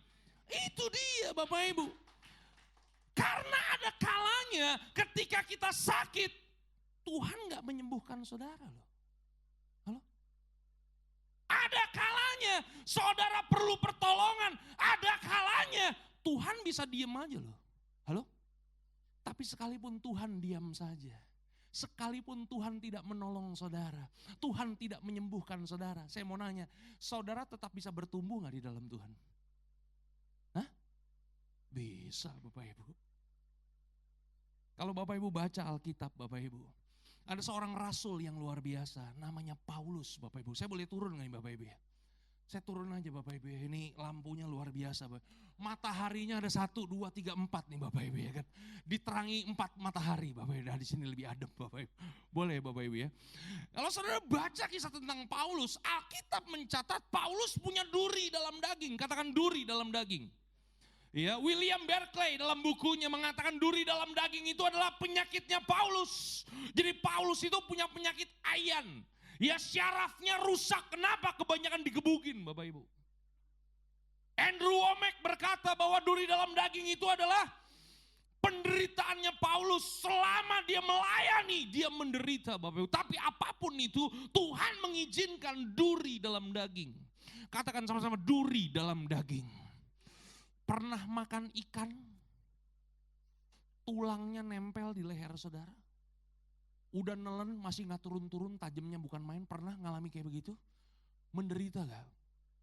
Itu dia Bapak Ibu. Karena ada kalanya ketika kita sakit, Tuhan gak menyembuhkan saudara loh. Halo? Ada kalanya saudara perlu pertolongan. Ada kalanya Tuhan bisa diem aja loh. Halo? Tapi sekalipun Tuhan diam saja, sekalipun Tuhan tidak menolong saudara, Tuhan tidak menyembuhkan saudara, saya mau nanya, saudara tetap bisa bertumbuh gak di dalam Tuhan? Hah? Bisa Bapak Ibu. Kalau Bapak Ibu baca Alkitab Bapak Ibu, ada seorang rasul yang luar biasa, namanya Paulus Bapak Ibu. Saya boleh turun gak nih Bapak Ibu ya? Saya turun aja Bapak Ibu ya, ini lampunya luar biasa Bapak. Mataharinya ada 1, 2, 3, 4 nih Bapak Ibu ya kan. Diterangi 4 matahari Bapak Ibu, nah di sini lebih adem Bapak Ibu. Boleh Bapak Ibu ya. Kalau saudara baca kisah tentang Paulus, Alkitab mencatat Paulus punya duri dalam daging, katakan duri dalam daging. Ya, William Barclay dalam bukunya mengatakan duri dalam daging itu adalah penyakitnya Paulus. Jadi Paulus itu punya penyakit ayan. Ya syarafnya rusak, kenapa? Kebanyakan digebukin Bapak Ibu. Andrew Wommack berkata bahwa duri dalam daging itu adalah penderitaannya Paulus. Selama dia melayani, dia menderita Bapak Ibu. Tapi apapun itu, Tuhan mengizinkan duri dalam daging. Katakan sama-sama, duri dalam daging. Pernah makan ikan, tulangnya nempel di leher saudara? Udah nelen masih gak turun-turun, tajamnya bukan main, pernah ngalami kayak begitu? Menderita gak?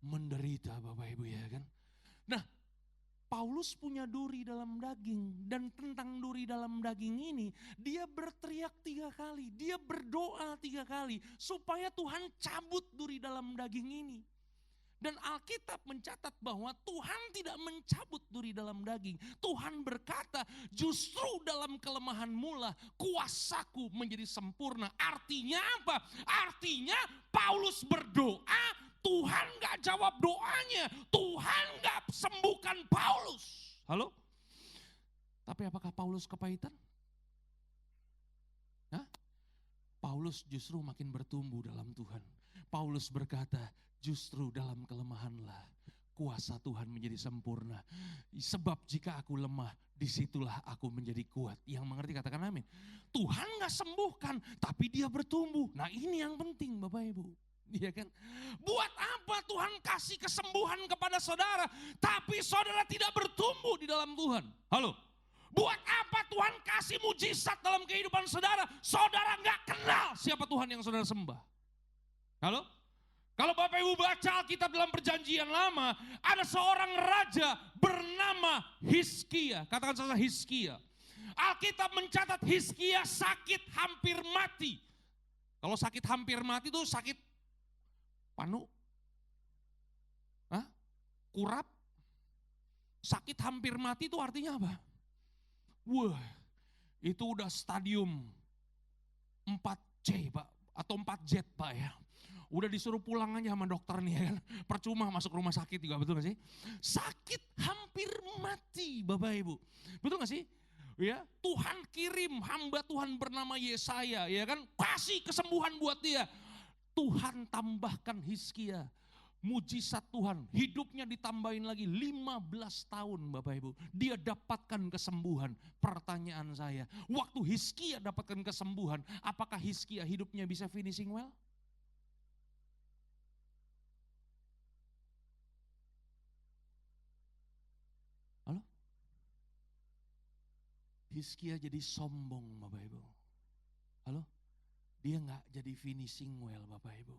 Menderita Bapak Ibu ya kan. Nah Paulus punya duri dalam daging, dan tentang duri dalam daging ini dia berteriak 3 kali, dia berdoa 3 kali supaya Tuhan cabut duri dalam daging ini. Dan Alkitab mencatat bahwa Tuhan tidak mencabut duri dalam daging. Tuhan berkata, justru dalam kelemahanmu lah kuasaku menjadi sempurna. Artinya apa? Artinya Paulus berdoa, Tuhan gak jawab doanya, Tuhan gak sembuhkan Paulus. Halo? Tapi apakah Paulus kepahitan? Hah? Paulus justru makin bertumbuh dalam Tuhan. Paulus berkata, justru dalam kelemahanlah kuasa Tuhan menjadi sempurna. Sebab jika aku lemah, disitulah aku menjadi kuat. Yang mengerti katakan amin. Tuhan gak sembuhkan, tapi dia bertumbuh. Nah ini yang penting Bapak Ibu. Iya kan? Buat apa Tuhan kasih kesembuhan kepada saudara, tapi saudara tidak bertumbuh di dalam Tuhan? Halo? Buat apa Tuhan kasih mujizat dalam kehidupan saudara, saudara gak kenal siapa Tuhan yang saudara sembah? Halo? Kalau Bapak Ibu baca Alkitab dalam perjanjian lama, ada seorang raja bernama Hizkia. Katakan saja Hizkia. Alkitab mencatat Hizkia sakit hampir mati. Kalau sakit hampir mati itu sakit panu, kurap. Sakit hampir mati itu artinya apa? Wah, itu udah stadium 4C Pak, atau 4Z Pak ya. Udah disuruh pulang aja sama dokter nih ya kan. Percuma masuk rumah sakit juga, betul gak sih? Sakit hampir mati Bapak Ibu. Betul gak sih? Ya, Tuhan kirim hamba Tuhan bernama Yesaya ya kan. Kasih kesembuhan buat dia. Tuhan tambahkan Hizkia. Mujizat Tuhan, hidupnya ditambahin lagi 15 tahun Bapak Ibu. Dia dapatkan kesembuhan. Pertanyaan saya, waktu Hizkia dapatkan kesembuhan, apakah Hizkia hidupnya bisa finishing well? Halo? Hizkia jadi sombong Bapak Ibu. Halo? Dia gak jadi finishing well Bapak Ibu.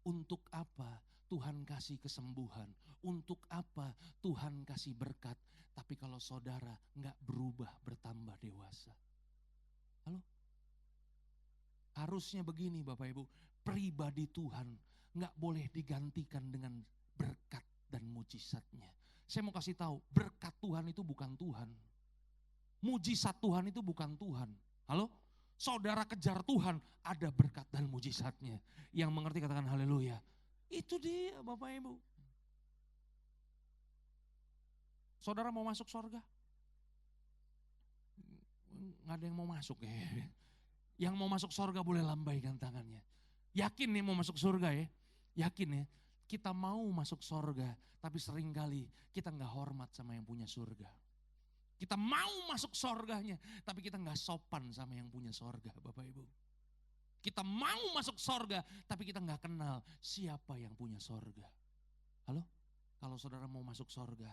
Untuk apa Tuhan kasih kesembuhan? Untuk apa Tuhan kasih berkat? Tapi kalau saudara gak berubah bertambah dewasa. Halo? Harusnya begini Bapak Ibu, pribadi Tuhan gak boleh digantikan dengan berkat dan mujizatnya. Saya mau kasih tahu, berkat Tuhan itu bukan Tuhan. Mujizat Tuhan itu bukan Tuhan. Halo? Saudara kejar Tuhan, ada berkat dan mujizatnya. Yang mengerti katakan haleluya. Itu dia Bapak Ibu. Saudara mau masuk surga? Nggak ada yang mau masuk ya. Yang mau masuk surga boleh lambaikan tangannya. Yakin nih mau masuk surga ya? Yakin ya? Kita mau masuk surga, tapi seringkali kita nggak hormat sama yang punya surga. Kita mau masuk surganya, tapi kita nggak sopan sama yang punya surga Bapak Ibu. Kita mau masuk surga, tapi kita nggak kenal siapa yang punya surga. Halo? Kalau saudara mau masuk surga,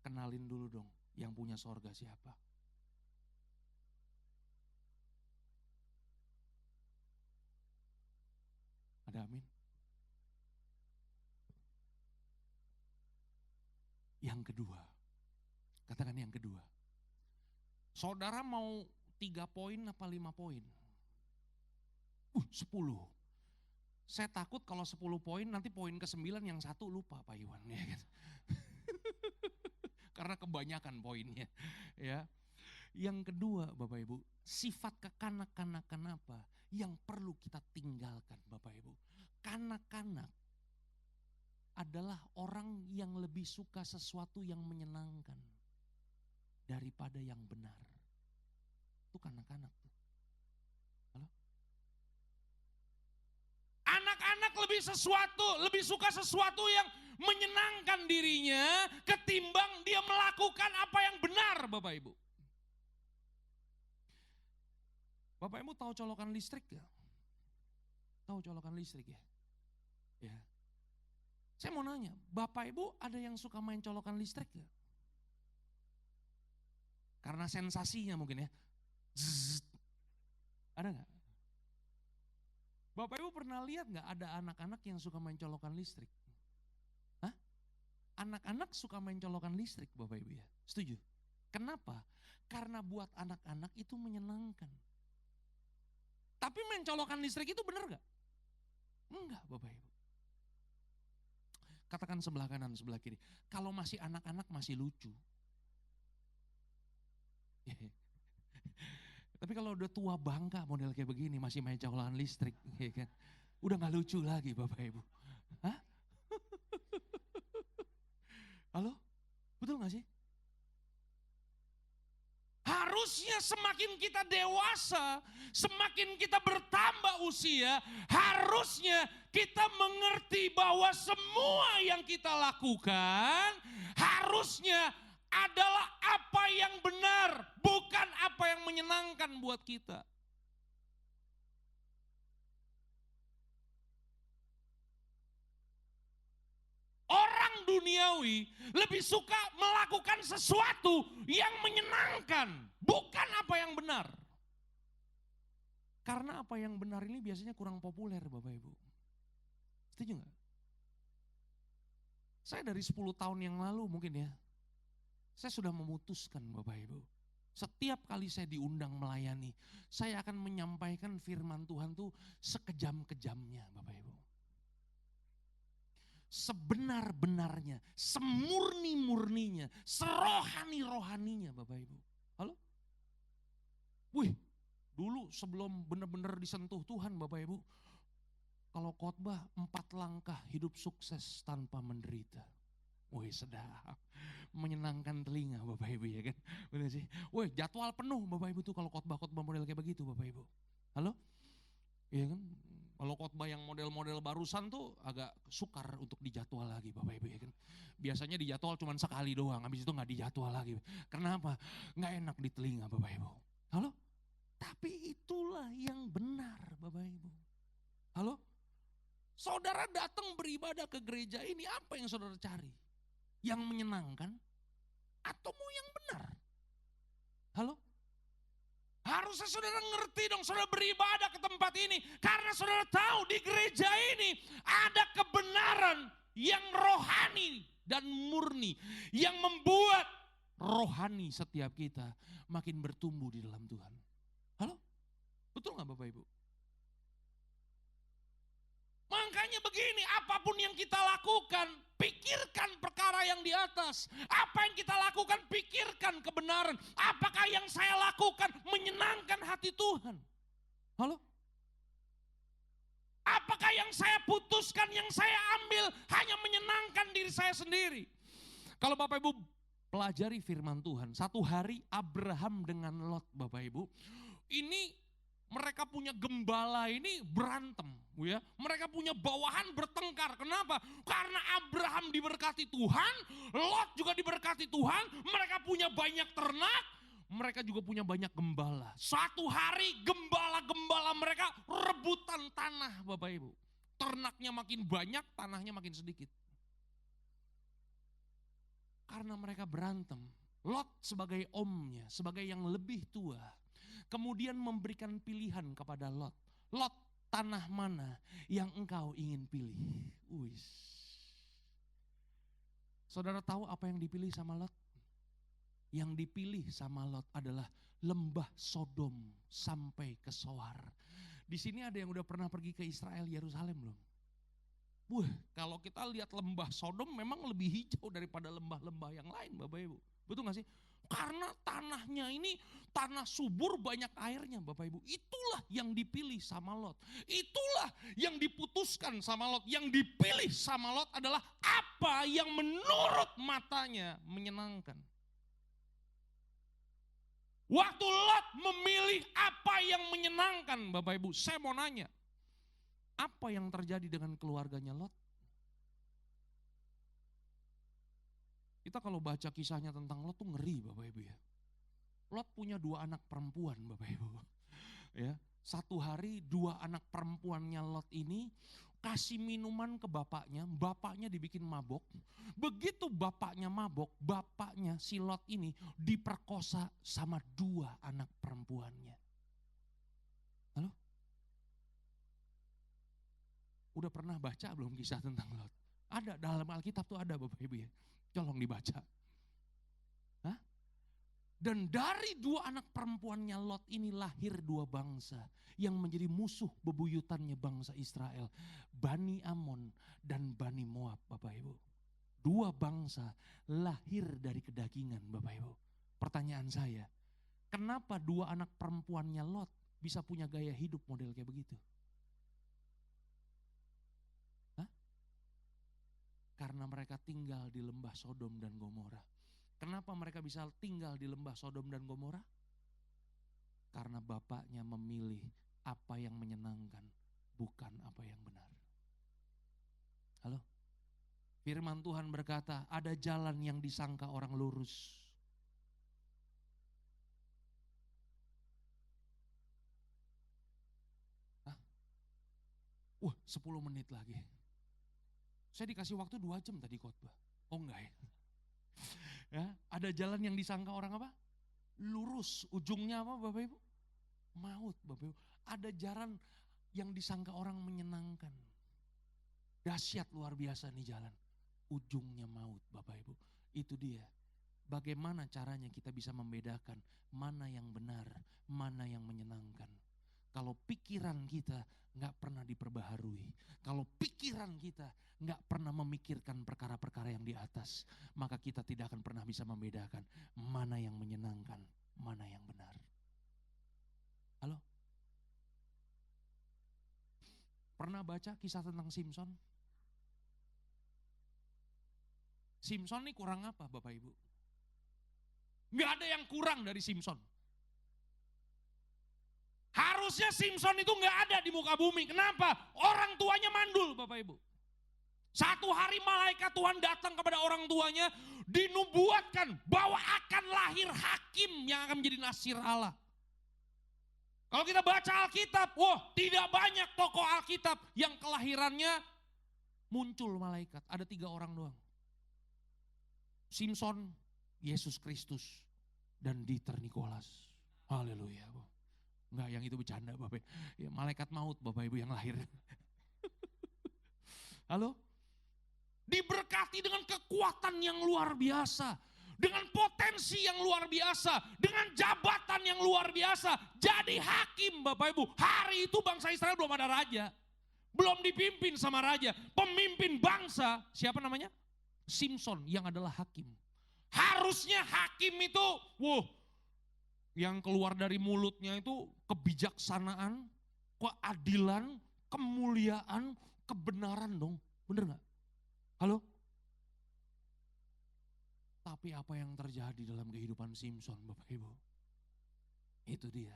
kenalin dulu dong yang punya surga siapa. Ada amin? Yang kedua, katakan yang kedua. Saudara mau 3 poin apa 5 poin? 10. Saya takut kalau 10 poin nanti poin ke-9 yang 1 lupa Pak Iwan. Ya kan? Karena kebanyakan poinnya. Ya. Yang kedua Bapak Ibu, sifat kekanak-kanakan apa yang perlu kita tinggalkan Bapak Ibu? Kanak-kanak adalah orang yang lebih suka sesuatu yang menyenangkan daripada yang benar. Itu kanak-kanak tuh. Halo? Anak-anak lebih suka sesuatu yang menyenangkan dirinya ketimbang dia melakukan apa yang benar Bapak Ibu. Bapak Ibu tahu colokan listrik ya? Tahu colokan listrik ya? Ya. Saya mau nanya, Bapak Ibu ada yang suka main colokan listrik ya? Karena sensasinya mungkin ya. Zzz. Ada gak? Bapak Ibu pernah lihat gak ada anak-anak yang suka main colokan listrik? Hah? Anak-anak suka main colokan listrik Bapak Ibu ya? Setuju? Kenapa? Karena buat anak-anak itu menyenangkan. Tapi main colokan listrik itu benar gak? Enggak Bapak Ibu. Katakan sebelah kanan, sebelah kiri. Kalau masih anak-anak masih lucu. Tapi kalau udah tua bangka model kayak begini masih main colokan listrik, ya kan? Udah gak lucu lagi Bapak Ibu. Hah? Halo? Betul gak sih? Harusnya semakin kita dewasa, semakin kita bertambah usia, harusnya kita mengerti bahwa semua yang kita lakukan harusnya adalah apa yang benar, bukan apa yang menyenangkan buat kita. Orang duniawi lebih suka melakukan sesuatu yang menyenangkan, bukan apa yang benar. Karena apa yang benar ini biasanya kurang populer Bapak Ibu. Setuju gak? Saya dari 10 tahun yang lalu mungkin ya, saya sudah memutuskan Bapak Ibu. Setiap kali saya diundang melayani, saya akan menyampaikan firman Tuhan tuh sekejam-kejamnya Bapak Ibu. Sebenar-benarnya, semurni-murninya, serohani-rohaninya Bapak Ibu. Halo? Wih, dulu sebelum benar-benar disentuh Tuhan Bapak Ibu, kalau khotbah 4 langkah hidup sukses tanpa menderita. Wih sedap, menyenangkan telinga Bapak Ibu ya kan. Benar sih. Wih jadwal penuh Bapak Ibu tuh kalau khotbah-khotbah model kayak begitu Bapak Ibu. Halo? Iya kan? Kalau khotbah yang model-model barusan tuh agak sukar untuk dijadwal lagi Bapak Ibu ya kan. Biasanya dijadwal cuma sekali doang, habis itu gak dijadwal lagi. Kenapa? Gak enak di telinga Bapak Ibu. Halo? Tapi itulah yang benar Bapak Ibu. Halo? Saudara datang beribadah ke gereja ini, apa yang saudara cari? Yang menyenangkan? Atau mau yang benar? Halo? Harusnya saudara ngerti dong, saudara beribadah ke tempat ini. Karena saudara tahu di gereja ini ada kebenaran yang rohani dan murni. Yang membuat rohani setiap kita makin bertumbuh di dalam Tuhan. Halo? Betul gak Bapak Ibu? Makanya begini, apapun yang kita lakukan, pikirkan perkara yang di atas. Apa yang kita lakukan, pikirkan kebenaran. Apakah yang saya lakukan menyenangkan hati Tuhan? Halo? Apakah yang saya putuskan, yang saya ambil hanya menyenangkan diri saya sendiri? Kalau Bapak Ibu pelajari firman Tuhan, satu hari Abraham dengan Lot Bapak Ibu, ini mereka punya gembala ini berantem, ya. Mereka punya bawahan bertengkar. Kenapa? Karena Abraham diberkati Tuhan, Lot juga diberkati Tuhan. Mereka punya banyak ternak, mereka juga punya banyak gembala. Suatu hari gembala-gembala mereka rebutan tanah, Bapak Ibu. Ternaknya makin banyak, tanahnya makin sedikit. Karena mereka berantem. Lot sebagai omnya, sebagai yang lebih tua, kemudian memberikan pilihan kepada Lot. Lot, tanah mana yang engkau ingin pilih? Uis. Saudara tahu apa yang dipilih sama Lot? Yang dipilih sama Lot adalah lembah Sodom sampai ke Soar. Di sini ada yang udah pernah pergi ke Israel, Yerusalem belum? Wah, kalau kita lihat lembah Sodom memang lebih hijau daripada lembah-lembah yang lain Bapak Ibu. Betul gak sih? Karena tanahnya ini tanah subur banyak airnya Bapak Ibu. Itulah yang dipilih sama Lot. Itulah yang diputuskan sama Lot. Yang dipilih sama Lot adalah apa yang menurut matanya menyenangkan. Waktu Lot memilih apa yang menyenangkan Bapak Ibu. Saya mau nanya, apa yang terjadi dengan keluarganya Lot? Kita kalau baca kisahnya tentang Lot tuh ngeri Bapak Ibu ya. Lot punya 2 anak perempuan Bapak Ibu. Ya, satu hari 2 anak perempuannya Lot ini kasih minuman ke bapaknya, bapaknya dibikin mabok. Begitu bapaknya mabok, bapaknya si Lot ini diperkosa sama 2 anak perempuannya. Halo? Udah pernah baca belum kisah tentang Lot? Ada dalam Alkitab tuh ada Bapak Ibu ya. Tolong dibaca. Hah? Dan dari 2 anak perempuannya Lot ini lahir 2 bangsa yang menjadi musuh bebuyutannya bangsa Israel. Bani Amon dan Bani Moab Bapak Ibu. 2 bangsa lahir dari kedagingan Bapak Ibu. Pertanyaan saya, kenapa 2 anak perempuannya Lot bisa punya gaya hidup model kayak begitu? Karena mereka tinggal di lembah Sodom dan Gomora. Kenapa mereka bisa tinggal di lembah Sodom dan Gomora? Karena bapaknya memilih apa yang menyenangkan, bukan apa yang benar. Halo? Firman Tuhan berkata, ada jalan yang disangka orang lurus. Hah? 10 menit lagi. Saya dikasih waktu 2 jam tadi khotbah. Oh enggak ya? Ya, ada jalan yang disangka orang apa? Lurus. Ujungnya apa Bapak Ibu? Maut Bapak Ibu. Ada jalan yang disangka orang menyenangkan. Dahsyat luar biasa nih jalan. Ujungnya maut Bapak Ibu. Itu dia. Bagaimana caranya kita bisa membedakan mana yang benar, mana yang menyenangkan. Kalau pikiran kita gak pernah diperbaharui. Kalau pikiran kita gak pernah memikirkan perkara-perkara yang di atas. Maka kita tidak akan pernah bisa membedakan mana yang menyenangkan, mana yang benar. Halo? Pernah baca kisah tentang Simpson? Simpson ini kurang apa Bapak Ibu? Gak ada yang kurang dari Simpson. Harusnya Simpson itu gak ada di muka bumi. Kenapa? Orang tuanya mandul Bapak Ibu. Satu hari malaikat Tuhan datang kepada orang tuanya, dinubuatkan bahwa akan lahir hakim yang akan menjadi nasir Allah. Kalau kita baca Alkitab, tidak banyak tokoh Alkitab yang kelahirannya muncul malaikat. Ada 3 orang doang. Simpson, Yesus Kristus, dan Dieter Nicholas. Haleluya. Enggak, yang itu bercanda Bapak. Ya, malaikat maut Bapak Ibu yang lahir. Halo? Diberkati dengan kekuatan yang luar biasa. Dengan potensi yang luar biasa. Dengan jabatan yang luar biasa. Jadi hakim Bapak Ibu. Hari itu bangsa Israel belum ada raja. Belum dipimpin sama raja. Pemimpin bangsa, siapa namanya? Simpson yang adalah hakim. Harusnya hakim itu, yang keluar dari mulutnya itu kebijaksanaan, keadilan, kemuliaan, kebenaran dong. Bener gak? Halo? Tapi apa yang terjadi dalam kehidupan Simpson Bapak Ibu? Itu dia.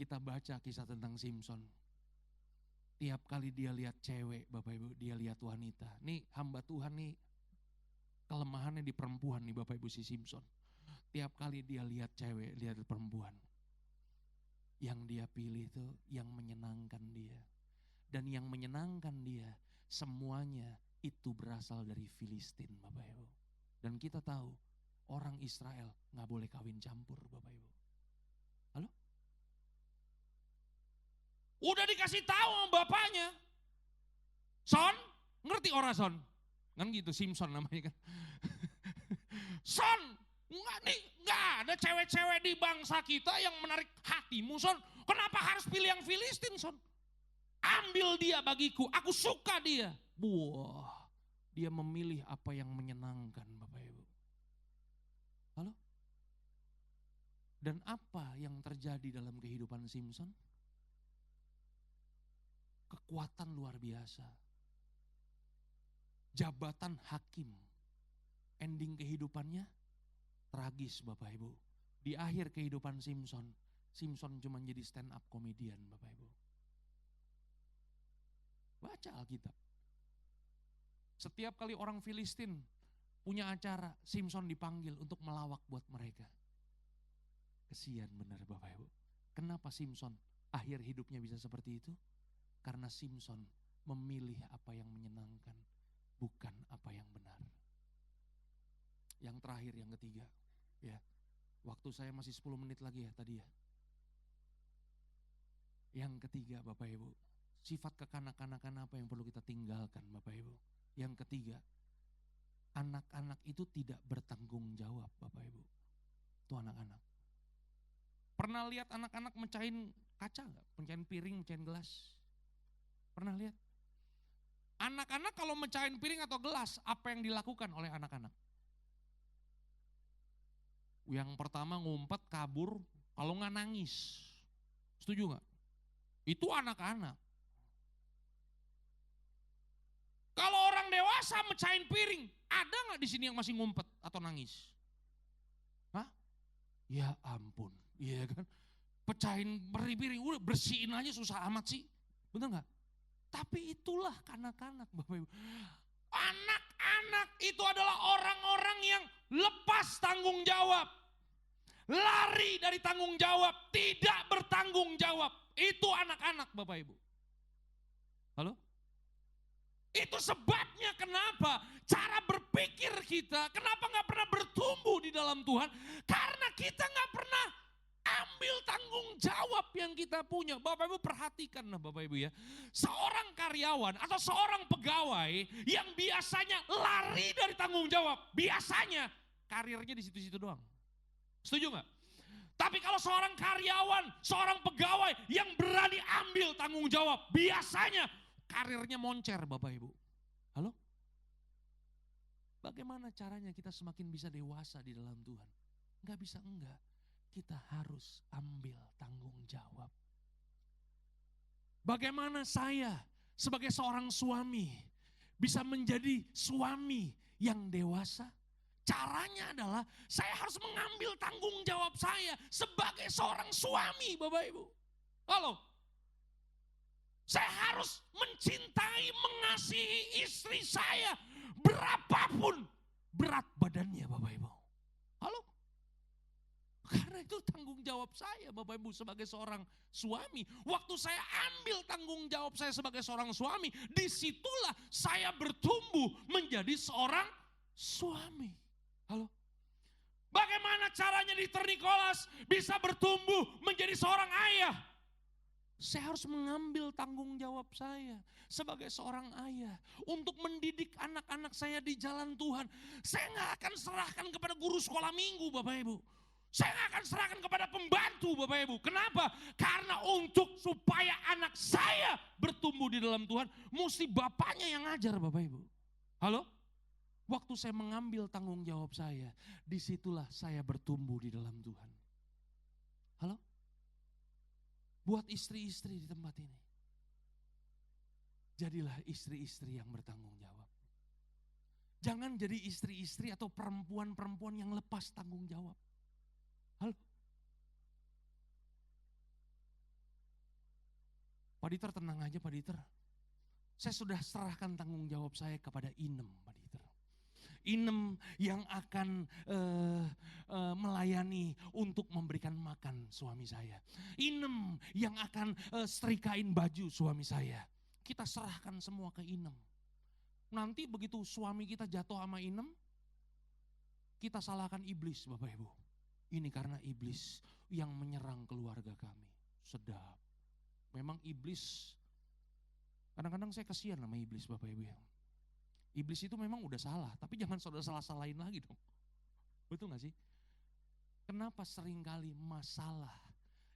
Kita baca kisah tentang Simpson. Tiap kali dia lihat cewek Bapak Ibu, dia lihat wanita. Nih hamba Tuhan nih, kelemahannya di perempuan nih Bapak Ibu si Simpson. Tiap kali dia lihat cewek, lihat perempuan. Yang dia pilih itu yang menyenangkan dia. Dan yang menyenangkan dia semuanya itu berasal dari Filistin Bapak Ibu. Dan kita tahu orang Israel gak boleh kawin campur Bapak Ibu. Halo? Udah dikasih tahu sama bapaknya. Son, ngerti orang Son? Kan gitu Simpson namanya kan. Son, nggak ada cewek-cewek di bangsa kita yang menarik hatimu Son. Kenapa harus pilih yang Filistin Son? Ambil dia bagiku, aku suka dia. Dia memilih apa yang menyenangkan Bapak Ibu. Halo? Dan apa yang terjadi dalam kehidupan Simpson? Kekuatan luar biasa. Jabatan hakim. Ending kehidupannya tragis Bapak Ibu. Di akhir kehidupan Simpson, Simpson cuma jadi stand up komedian Bapak Ibu. Baca Alkitab. Setiap kali orang Filistin punya acara, Simpson dipanggil untuk melawak buat mereka. Kesian benar Bapak Ibu. Kenapa Simpson akhir hidupnya bisa seperti itu? Karena Simpson memilih apa yang menyenangkan, bukan apa yang benar. Yang terakhir, yang ketiga. Ya, waktu saya masih 10 menit lagi ya tadi ya. Yang ketiga Bapak Ibu, sifat kekanak-kanakan apa yang perlu kita tinggalkan Bapak Ibu. Yang ketiga, anak-anak itu tidak bertanggung jawab Bapak Ibu. Itu anak-anak. Pernah lihat anak-anak mecahin kaca gak? Mecahin piring, mecahin gelas? Pernah lihat? Anak-anak kalau mecahin piring atau gelas, apa yang dilakukan oleh anak-anak? Yang pertama ngumpet, kabur, kalau nggak nangis. Setuju nggak? Itu anak-anak. Kalau orang dewasa dewasa mecahin piring. Ada nggak di sini yang masih ngumpet atau nangis? Hah? Ya ampun, iya kan? Pecahin piring, udah bersihin aja susah amat sih. Bener nggak? Tapi itulah kanak-kanak Bapak Ibu. Anak-anak itu adalah orang-orang yang lepas tanggung jawab. Lari dari tanggung jawab, tidak bertanggung jawab. Itu anak-anak Bapak Ibu. Halo? Itu sebabnya kenapa cara berpikir kita, kenapa gak pernah bertumbuh di dalam Tuhan. Karena kita gak pernah ambil tanggung jawab yang kita punya. Bapak Ibu perhatikan lah Bapak Ibu ya. Seorang karyawan atau seorang pegawai yang biasanya lari dari tanggung jawab. Biasanya karirnya di situ-situ doang. Setuju gak? Tapi kalau seorang karyawan, seorang pegawai yang berani ambil tanggung jawab. Biasanya karirnya moncer Bapak Ibu. Halo? Bagaimana caranya kita semakin bisa dewasa di dalam Tuhan? Enggak bisa enggak. Kita harus ambil tanggung jawab. Bagaimana saya sebagai seorang suami bisa menjadi suami yang dewasa? Caranya adalah saya harus mengambil tanggung jawab saya sebagai seorang suami Bapak Ibu. Halo? Saya harus mencintai, mengasihi istri saya berapapun berat badannya Bapak Ibu. Halo? Karena itu tanggung jawab saya Bapak Ibu sebagai seorang suami. Waktu saya ambil tanggung jawab saya sebagai seorang suami, disitulah saya bertumbuh menjadi seorang suami. Halo? Bagaimana caranya Dieter Nicholas bisa bertumbuh menjadi seorang ayah? Saya harus mengambil tanggung jawab saya sebagai seorang ayah untuk mendidik anak-anak saya di jalan Tuhan. Saya nggak akan serahkan kepada guru sekolah minggu Bapak Ibu. Saya nggak akan serahkan kepada pembantu Bapak Ibu. Kenapa? Karena untuk supaya anak saya bertumbuh di dalam Tuhan, mesti bapaknya yang ngajar Bapak Ibu. Halo? Waktu saya mengambil tanggung jawab saya, disitulah saya bertumbuh di dalam Tuhan. Halo? Buat istri-istri di tempat ini. Jadilah istri-istri yang bertanggung jawab. Jangan jadi istri-istri atau perempuan-perempuan yang lepas tanggung jawab. Halo? Pak Dieter tenang aja Pak Dieter. Saya sudah serahkan tanggung jawab saya kepada Inem Pak Dieter. Inem yang akan melayani untuk memberikan makan suami saya. Inem yang akan setrikain baju suami saya. Kita serahkan semua ke Inem. Nanti begitu suami kita jatuh sama Inem, kita salahkan iblis Bapak Ibu. Ini karena iblis yang menyerang keluarga kami. Sedap. Memang iblis, kadang-kadang saya kasihan sama iblis Bapak Ibu ya. Iblis itu memang udah salah, tapi jangan saudara salah-salahin lagi dong. Betul gak sih? Kenapa seringkali masalah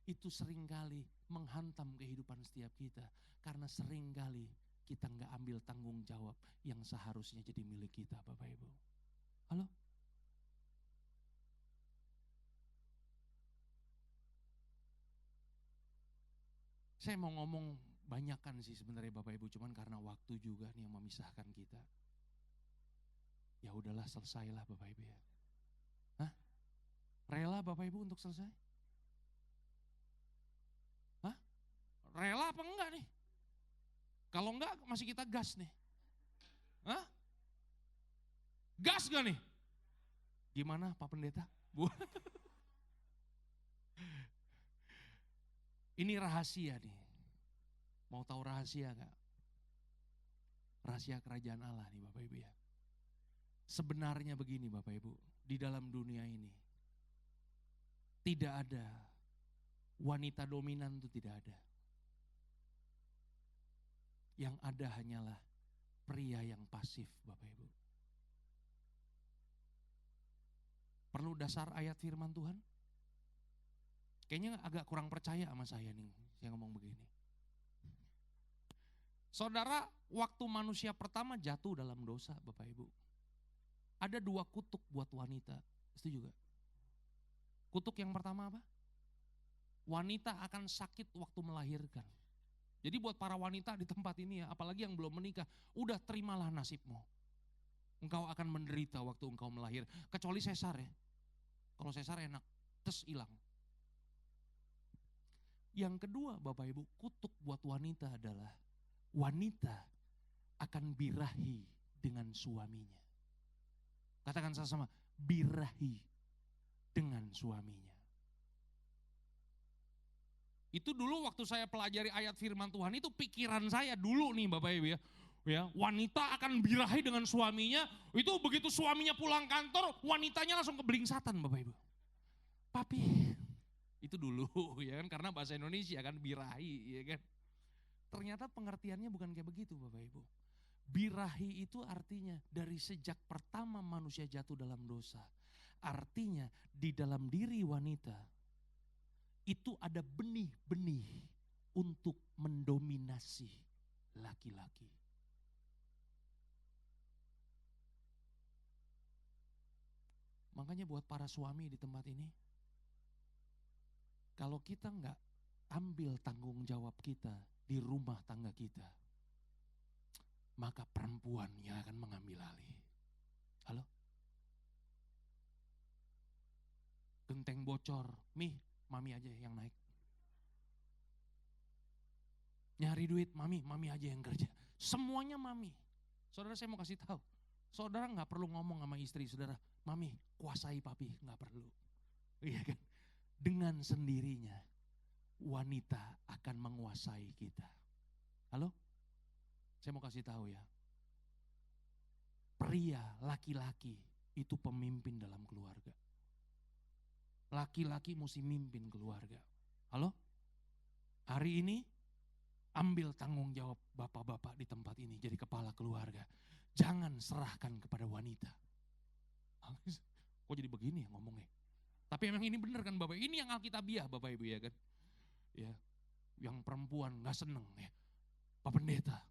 itu seringkali menghantam kehidupan setiap kita? Karena seringkali kita gak ambil tanggung jawab yang seharusnya jadi milik kita Bapak Ibu. Halo? Saya mau ngomong banyakan sih sebenarnya Bapak Ibu, cuman karena waktu juga nih yang memisahkan kita. Ya udahlah selesailah Bapak Ibu ya. Hah? Rela Bapak Ibu untuk selesai? Hah? Rela apa enggak nih? Kalau enggak masih kita gas nih. Hah? Gas gak nih? Gimana Pak Pendeta? Ini rahasia nih. Mau tahu rahasia gak? Rahasia kerajaan Allah nih Bapak Ibu ya. Sebenarnya begini Bapak Ibu, di dalam dunia ini tidak ada wanita dominan, itu tidak ada. Yang ada hanyalah pria yang pasif Bapak Ibu. Perlu dasar ayat firman Tuhan? Kayaknya agak kurang percaya sama saya nih, saya ngomong begini. Saudara, waktu manusia pertama jatuh dalam dosa Bapak Ibu, ada 2 kutuk buat wanita, setuju gak? Kutuk yang pertama apa? Wanita akan sakit waktu melahirkan. Jadi buat para wanita di tempat ini ya, apalagi yang belum menikah, udah terimalah nasibmu. Engkau akan menderita waktu engkau melahir. Kecuali sesar ya. Kalau sesar enak, terus hilang. Yang kedua Bapak Ibu, kutuk buat wanita adalah wanita akan birahi dengan suaminya. Katakan sama-sama, birahi dengan suaminya. Itu dulu waktu saya pelajari ayat firman Tuhan, itu pikiran saya dulu nih Bapak Ibu ya. Ya, wanita akan birahi dengan suaminya, itu begitu suaminya pulang kantor, wanitanya langsung kebelingsatan Bapak Ibu. Papi, itu dulu ya kan, karena bahasa Indonesia kan birahi ya kan. Ternyata pengertiannya bukan kayak begitu Bapak Ibu. Birahi itu artinya dari sejak pertama manusia jatuh dalam dosa. Artinya di dalam diri wanita itu ada benih-benih untuk mendominasi laki-laki. Makanya buat para suami di tempat ini, kalau kita nggak ambil tanggung jawab kita di rumah tangga kita, maka perempuan yang akan mengambil alih. Halo? Genteng bocor, mami aja yang naik. Nyari duit, mami aja yang kerja. Semuanya mami. Saudara saya mau kasih tahu, saudara nggak perlu ngomong sama istri saudara, mami kuasai papi, nggak perlu. Iya kan? Dengan sendirinya wanita akan menguasai kita. Halo? Saya mau kasih tahu ya. Pria, laki-laki itu pemimpin dalam keluarga. Laki-laki mesti mimpin keluarga. Halo? Hari ini ambil tanggung jawab bapak-bapak di tempat ini jadi kepala keluarga. Jangan serahkan kepada wanita. Kok jadi begini ya ngomongnya? Tapi emang ini benar kan Bapak? Ini yang alkitabiah Bapak Ibu ya kan? Ya, yang perempuan gak seneng ya. Pak Pendeta,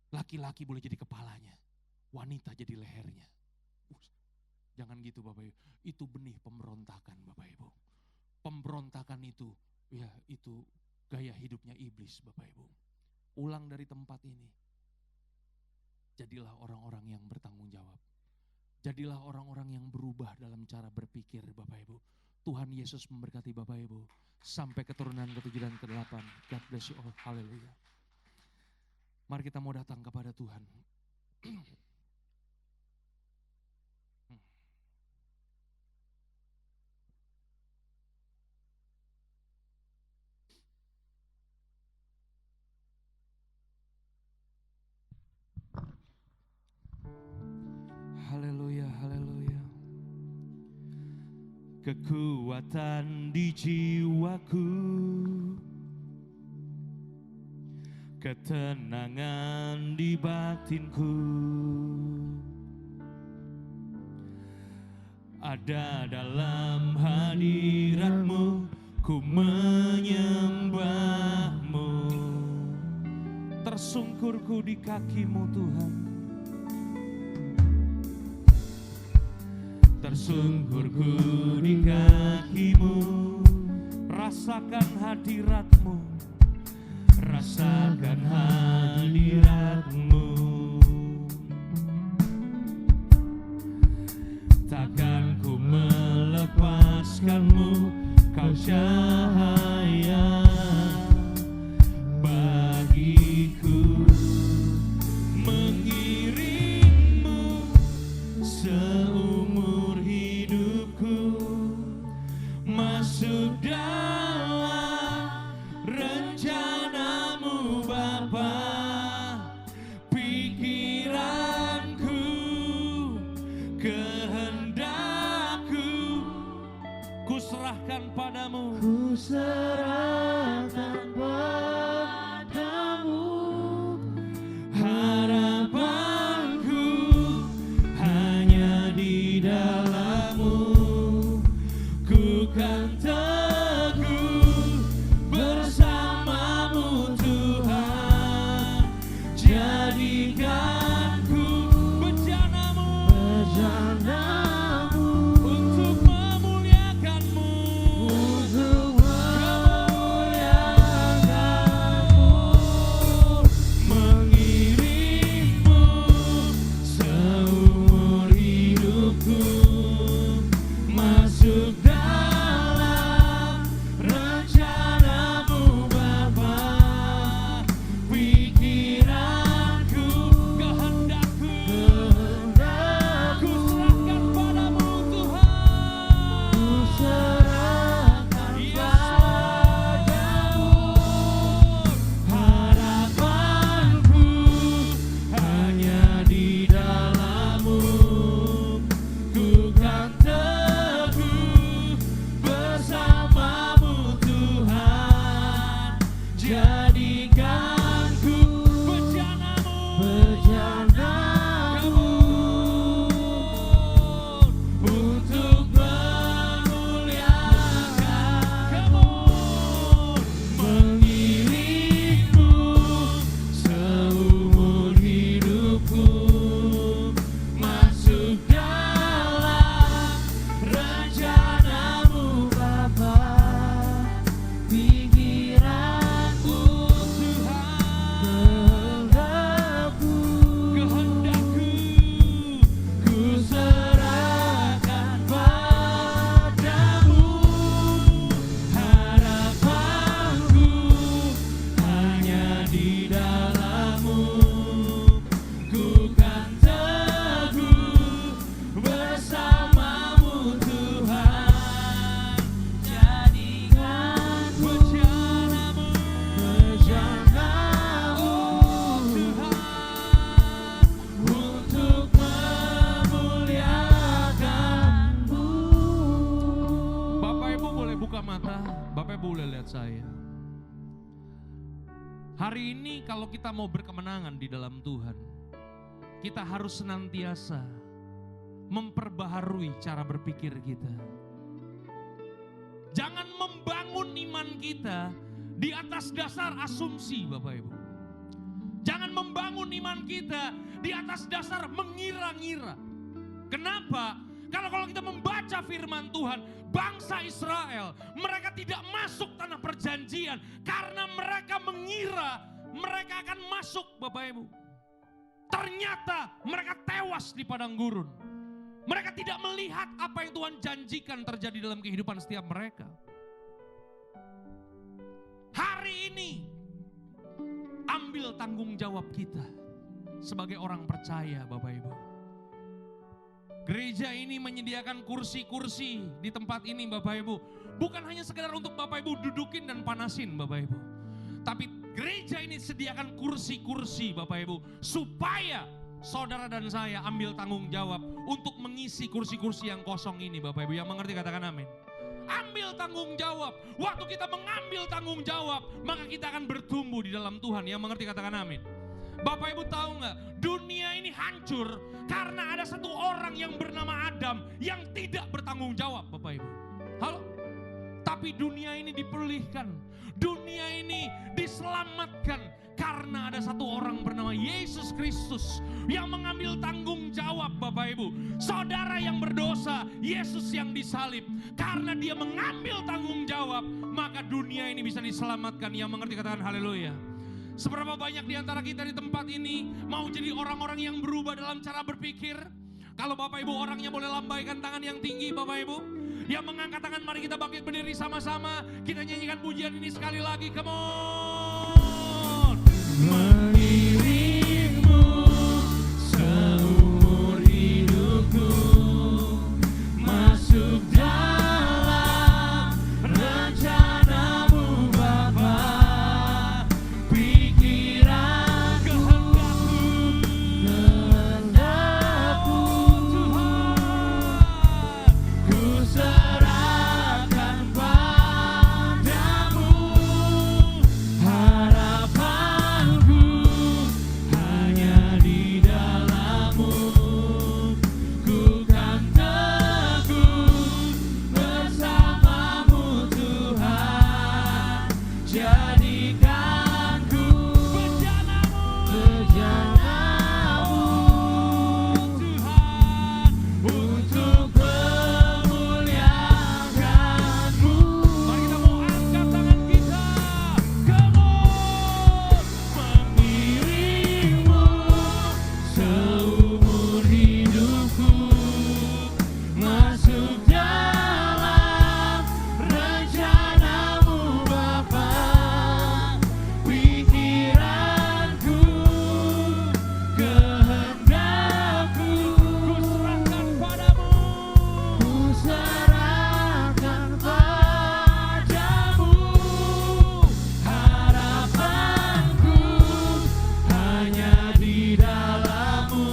laki-laki boleh jadi kepalanya, wanita jadi lehernya. Jangan gitu Bapak Ibu. Itu benih pemberontakan Bapak Ibu. Pemberontakan itu, ya itu gaya hidupnya iblis Bapak Ibu. Ulang dari tempat ini. Jadilah orang-orang yang bertanggung jawab. Jadilah orang-orang yang berubah dalam cara berpikir Bapak Ibu. Tuhan Yesus memberkati Bapak Ibu. Sampai keturunan ke-7 dan ke-8. God bless you all. Haleluya. Mari kita mau datang kepada Tuhan. Haleluya, haleluya. Kekuatan di jiwaku, ketenangan di batinku, ada dalam hadirat-Mu, ku menyembah-Mu. Tersungkurku di kaki-Mu Tuhan. Tersungkurku di kaki-Mu, rasakan hadirat-Mu, rasakan hadirat-Mu. Takkan ku melepaskan-Mu, Kau cahaya bagiku, mengiring-Mu seumur hidupku, masuk dalam rencana-Mu Bapa. Pikiranku, kehendakku, ku serahkan padamu. Ku serahkan padamu, Harapanku hanya di dalam-Mu. Ku kan teguh bersama-Mu Tuhan. Jadikan ku bejana-Mu, bejana-Mu, untuk memuliakan-Mu. untuk buat saya. Hari ini kalau kita mau berkemenangan di dalam Tuhan, kita harus senantiasa memperbaharui cara berpikir kita. Jangan membangun iman kita di atas dasar asumsi, Bapak Ibu. Jangan membangun iman kita di atas dasar mengira-ngira. Kenapa? Kalau kita membaca firman Tuhan, bangsa Israel, mereka tidak masuk tanah perjanjian karena mereka mengira mereka akan masuk, Bapak Ibu. Ternyata mereka tewas di padang gurun. Mereka tidak melihat apa yang Tuhan janjikan terjadi dalam kehidupan setiap mereka. Hari ini, ambil tanggung jawab kita sebagai orang percaya, Bapak Ibu. Gereja ini menyediakan kursi-kursi di tempat ini, Bapak Ibu. Bukan hanya sekedar untuk Bapak Ibu dudukin dan panasin, Bapak Ibu. Tapi gereja ini sediakan kursi-kursi, Bapak Ibu, supaya saudara dan saya ambil tanggung jawab untuk mengisi kursi-kursi yang kosong ini, Bapak Ibu. Yang mengerti katakan amin. Ambil tanggung jawab. Waktu kita mengambil tanggung jawab, maka kita akan bertumbuh di dalam Tuhan. Yang mengerti katakan amin. Bapak Ibu tahu nggak? Dunia ini hancur karena ada satu orang yang bernama Adam yang tidak bertanggung jawab, Bapak Ibu. Halo? Tapi dunia ini dipulihkan. Dunia ini diselamatkan karena ada satu orang bernama Yesus Kristus yang mengambil tanggung jawab, Bapak Ibu. Saudara yang berdosa, Yesus yang disalib. Karena dia mengambil tanggung jawab, maka dunia ini bisa diselamatkan. Yang mengerti katakan haleluya. Seberapa banyak di antara kita di tempat ini mau jadi orang-orang yang berubah dalam cara berpikir? Kalau Bapak Ibu orangnya boleh lambaikan tangan yang tinggi, Bapak Ibu. Yang mengangkat tangan, mari kita bangkit berdiri sama-sama. Kita nyanyikan pujian ini sekali lagi, come on. Mengiringmu seumur hidupku, masuk dalam rencanamu Bapa. Pikiranku, kehendakku Tuhan, ku serahkan padamu. Harapanku hanya di dalam-Mu, ku kan teguh bersama-Mu Tuhan. Jadikan ku bejana-Mu Tuhan, untuk memuliakan-Mu. Mari kita mau angkat tangan kita. Come on. Mengiringmu seumur hidupku, masuk dalam rencana-Mu Bapa. Pikiranku, kehendakku, Ku serahkan padamu. ku serahkan padamu. Harapanku hanya di dalam-Mu,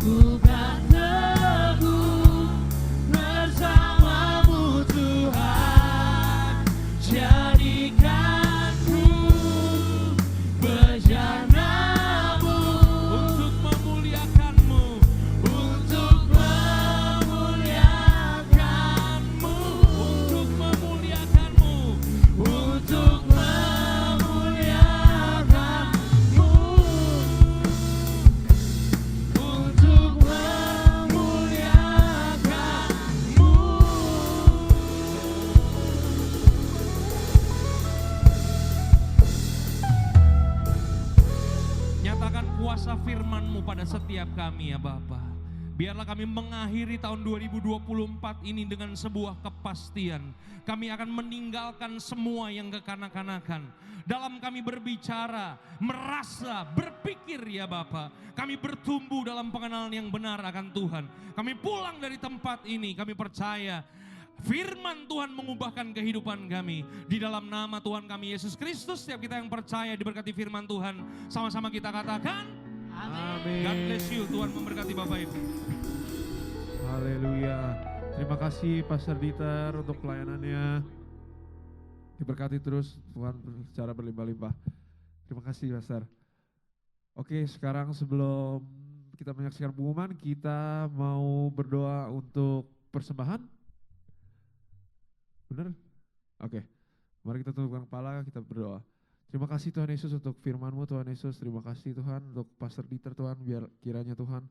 ku kan teguh bersama-Mu Tuhan. Jadikan-ku bejana-Mu Untuk memuliakan-Mu. untuk memuliakan-Mu, Untuk memuliakan-Mu. untuk memuliakan-Mu, untuk memuliakan-Mu. Nyatakan kuasa firman-Mu pada setiap kami ya Bapa. Biarlah kami mengakhiri tahun 2024 ini dengan sebuah kepastian. Kami akan meninggalkan semua yang kekanak-kanakan. Dalam kami berbicara, merasa, berpikir ya Bapa. Kami bertumbuh dalam pengenalan yang benar akan Tuhan. Kami pulang dari tempat ini, kami percaya firman Tuhan mengubahkan kehidupan kami. Di dalam nama Tuhan kami Yesus Kristus, setiap kita yang percaya diberkati firman Tuhan, sama-sama kita katakan, Amin. God bless you. Tuhan memberkati Bapak Ibu. Haleluya. Terima kasih Pastor Dieter untuk pelayanannya. Diberkati terus Tuhan secara berlimpah-limpah. Terima kasih Pastor. Oke, sekarang sebelum kita menyaksikan pengumuman, kita mau berdoa untuk persembahan. Benar? Oke, mari kita tundukkan kepala, kita berdoa. Terima kasih Tuhan Yesus untuk firman-Mu Tuhan Yesus. Terima kasih Tuhan untuk Pastor Dieter Tuhan, biar kiranya Tuhan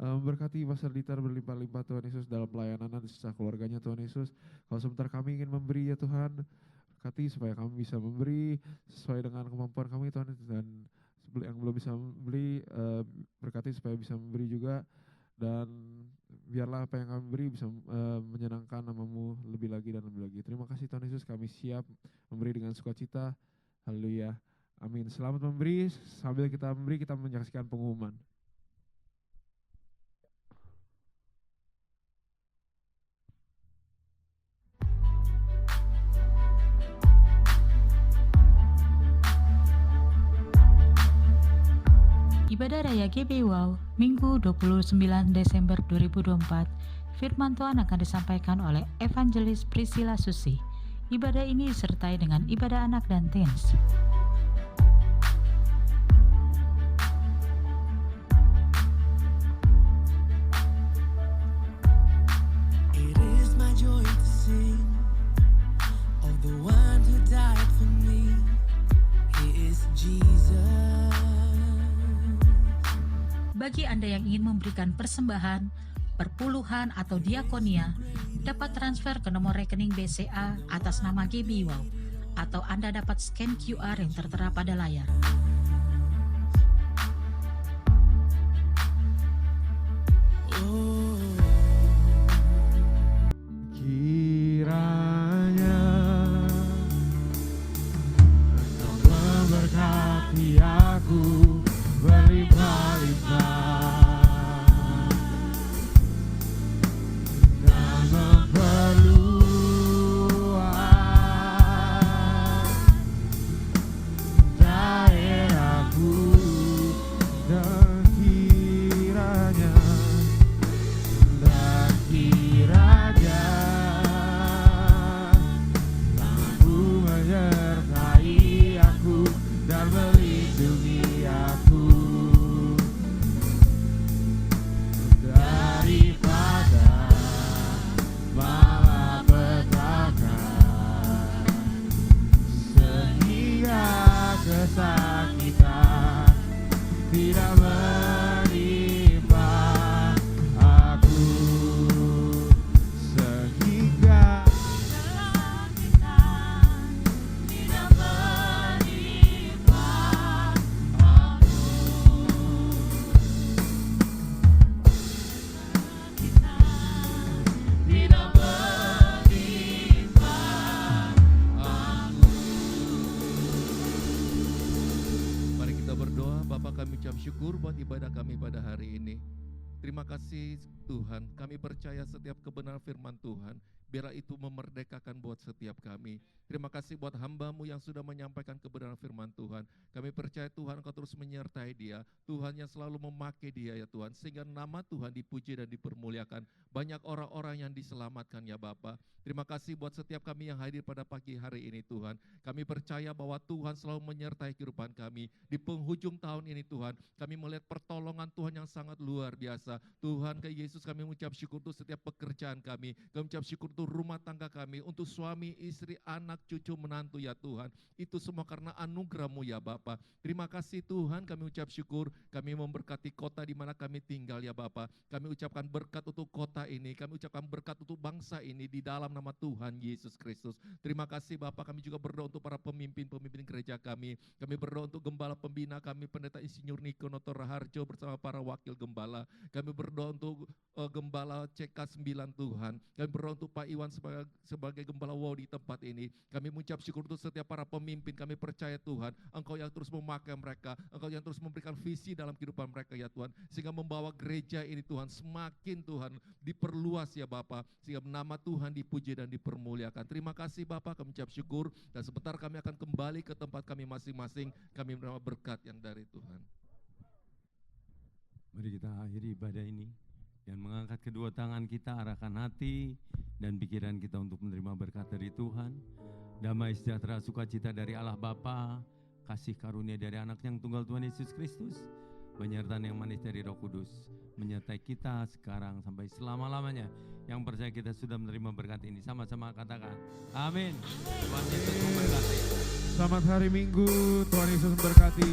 memberkati Pastor Dieter berlimpah-limpah Tuhan Yesus dalam pelayanan dan sisa keluarganya Tuhan Yesus. Kalau sebentar kami ingin memberi ya Tuhan, berkati supaya kami bisa memberi sesuai dengan kemampuan kami Tuhan, dan yang belum bisa memberi berkati supaya bisa memberi juga, dan biarlah apa yang kami beri bisa menyenangkan nama-Mu lebih lagi dan lebih lagi. Terima kasih Tuhan Yesus, kami siap memberi dengan sukacita. Haleluya. Amin. Selamat memberi. Sambil kita memberi, kita menyaksikan pengumuman. Ibadah Raya GB Wow, Minggu 29 Desember 2024, firman Tuhan akan disampaikan oleh Evangelis Priscilla Susi. Ibadah ini disertai dengan ibadah anak dan teens. It is my joy to sing of the one who died for me. He is Jesus. Bagi Anda yang ingin memberikan persembahan, perpuluhan atau diakonia, dapat transfer ke nomor rekening BCA atas nama GB Wow, atau Anda dapat scan QR yang tertera pada layar. Oh, Kiranya Engkau memberkati aku berlimpah-limpah dan memperluas daerahku, dan kiranya Aku menyertai aku dan melindungi aku daripada malapetaka, sehingga kesakitan tidak menimpa aku, sehingga Mari kita berdoa. Bapa, kami ucap syukur buat ibadah kami pada hari ini. Terima kasih Tuhan, kami percaya setiap kebenaran firman Tuhan, biarlah itu memerdekakan buat setiap kami. Terima kasih buat hamba-Mu yang sudah menyampaikan kebenaran firman Tuhan. Kami percaya Tuhan Engkau terus menyertai dia, Tuhan yang selalu memakai dia ya Tuhan, sehingga nama Tuhan dipuji dan dipermuliakan. Banyak orang-orang yang diselamatkan ya Bapa. Terima kasih buat setiap kami yang hadir pada pagi hari ini Tuhan. Kami percaya bahwa Tuhan selalu menyertai kehidupan kami. Di penghujung tahun ini Tuhan, kami melihat pertolongan Tuhan yang sangat luar biasa. Tuhan, ke Yesus kami mengucap syukur untuk setiap pekerjaan kami. Kami mengucap syukur untuk rumah tangga kami, untuk suami, istri, anak, cucu, menantu ya Tuhan. Itu semua karena anugerah-Mu ya Bapa. Terima kasih Tuhan, kami ucap syukur. Kami memberkati kota di mana kami tinggal ya Bapa. Kami ucapkan berkat untuk kota ini. Kami ucapkan berkat untuk bangsa ini di dalam nama Tuhan Yesus Kristus. Terima kasih Bapa. Kami juga berdoa untuk para pemimpin-pemimpin gereja kami. Kami berdoa untuk gembala pembina kami, Pendeta Insinyur Niko Noto Raharjo bersama para wakil gembala. Kami berdoa untuk gembala CK9 Tuhan. Kami berdoa untuk Pak Iwan sebagai gembala wow di tempat ini. Kami mengucap syukur untuk setiap para pemimpin. Kami percaya Tuhan, Engkau yang terus memakai mereka, Engkau yang terus memberikan visi dalam kehidupan mereka ya Tuhan, sehingga membawa gereja ini Tuhan semakin Tuhan diperluas ya Bapa, sehingga nama Tuhan dipuji dan dipermuliakan. Terima kasih Bapa, kami ucap syukur, dan sebentar kami akan kembali ke tempat kami masing-masing. Kami menerima berkat yang dari Tuhan. Mari kita akhiri ibadah ini dan mengangkat kedua tangan kita, arahkan hati dan pikiran kita untuk menerima berkat dari Tuhan. damai sejahtera sukacita dari Allah Bapa, kasih karunia dari anak yang tunggal Tuhan Yesus Kristus, penyertaan yang manis dari Roh Kudus, menyertai kita sekarang sampai selama-lamanya. Yang percaya kita sudah menerima berkat ini, sama-sama katakan amin. Tuhan Yesus memberkati. Selamat hari Minggu, Tuhan Yesus memberkati.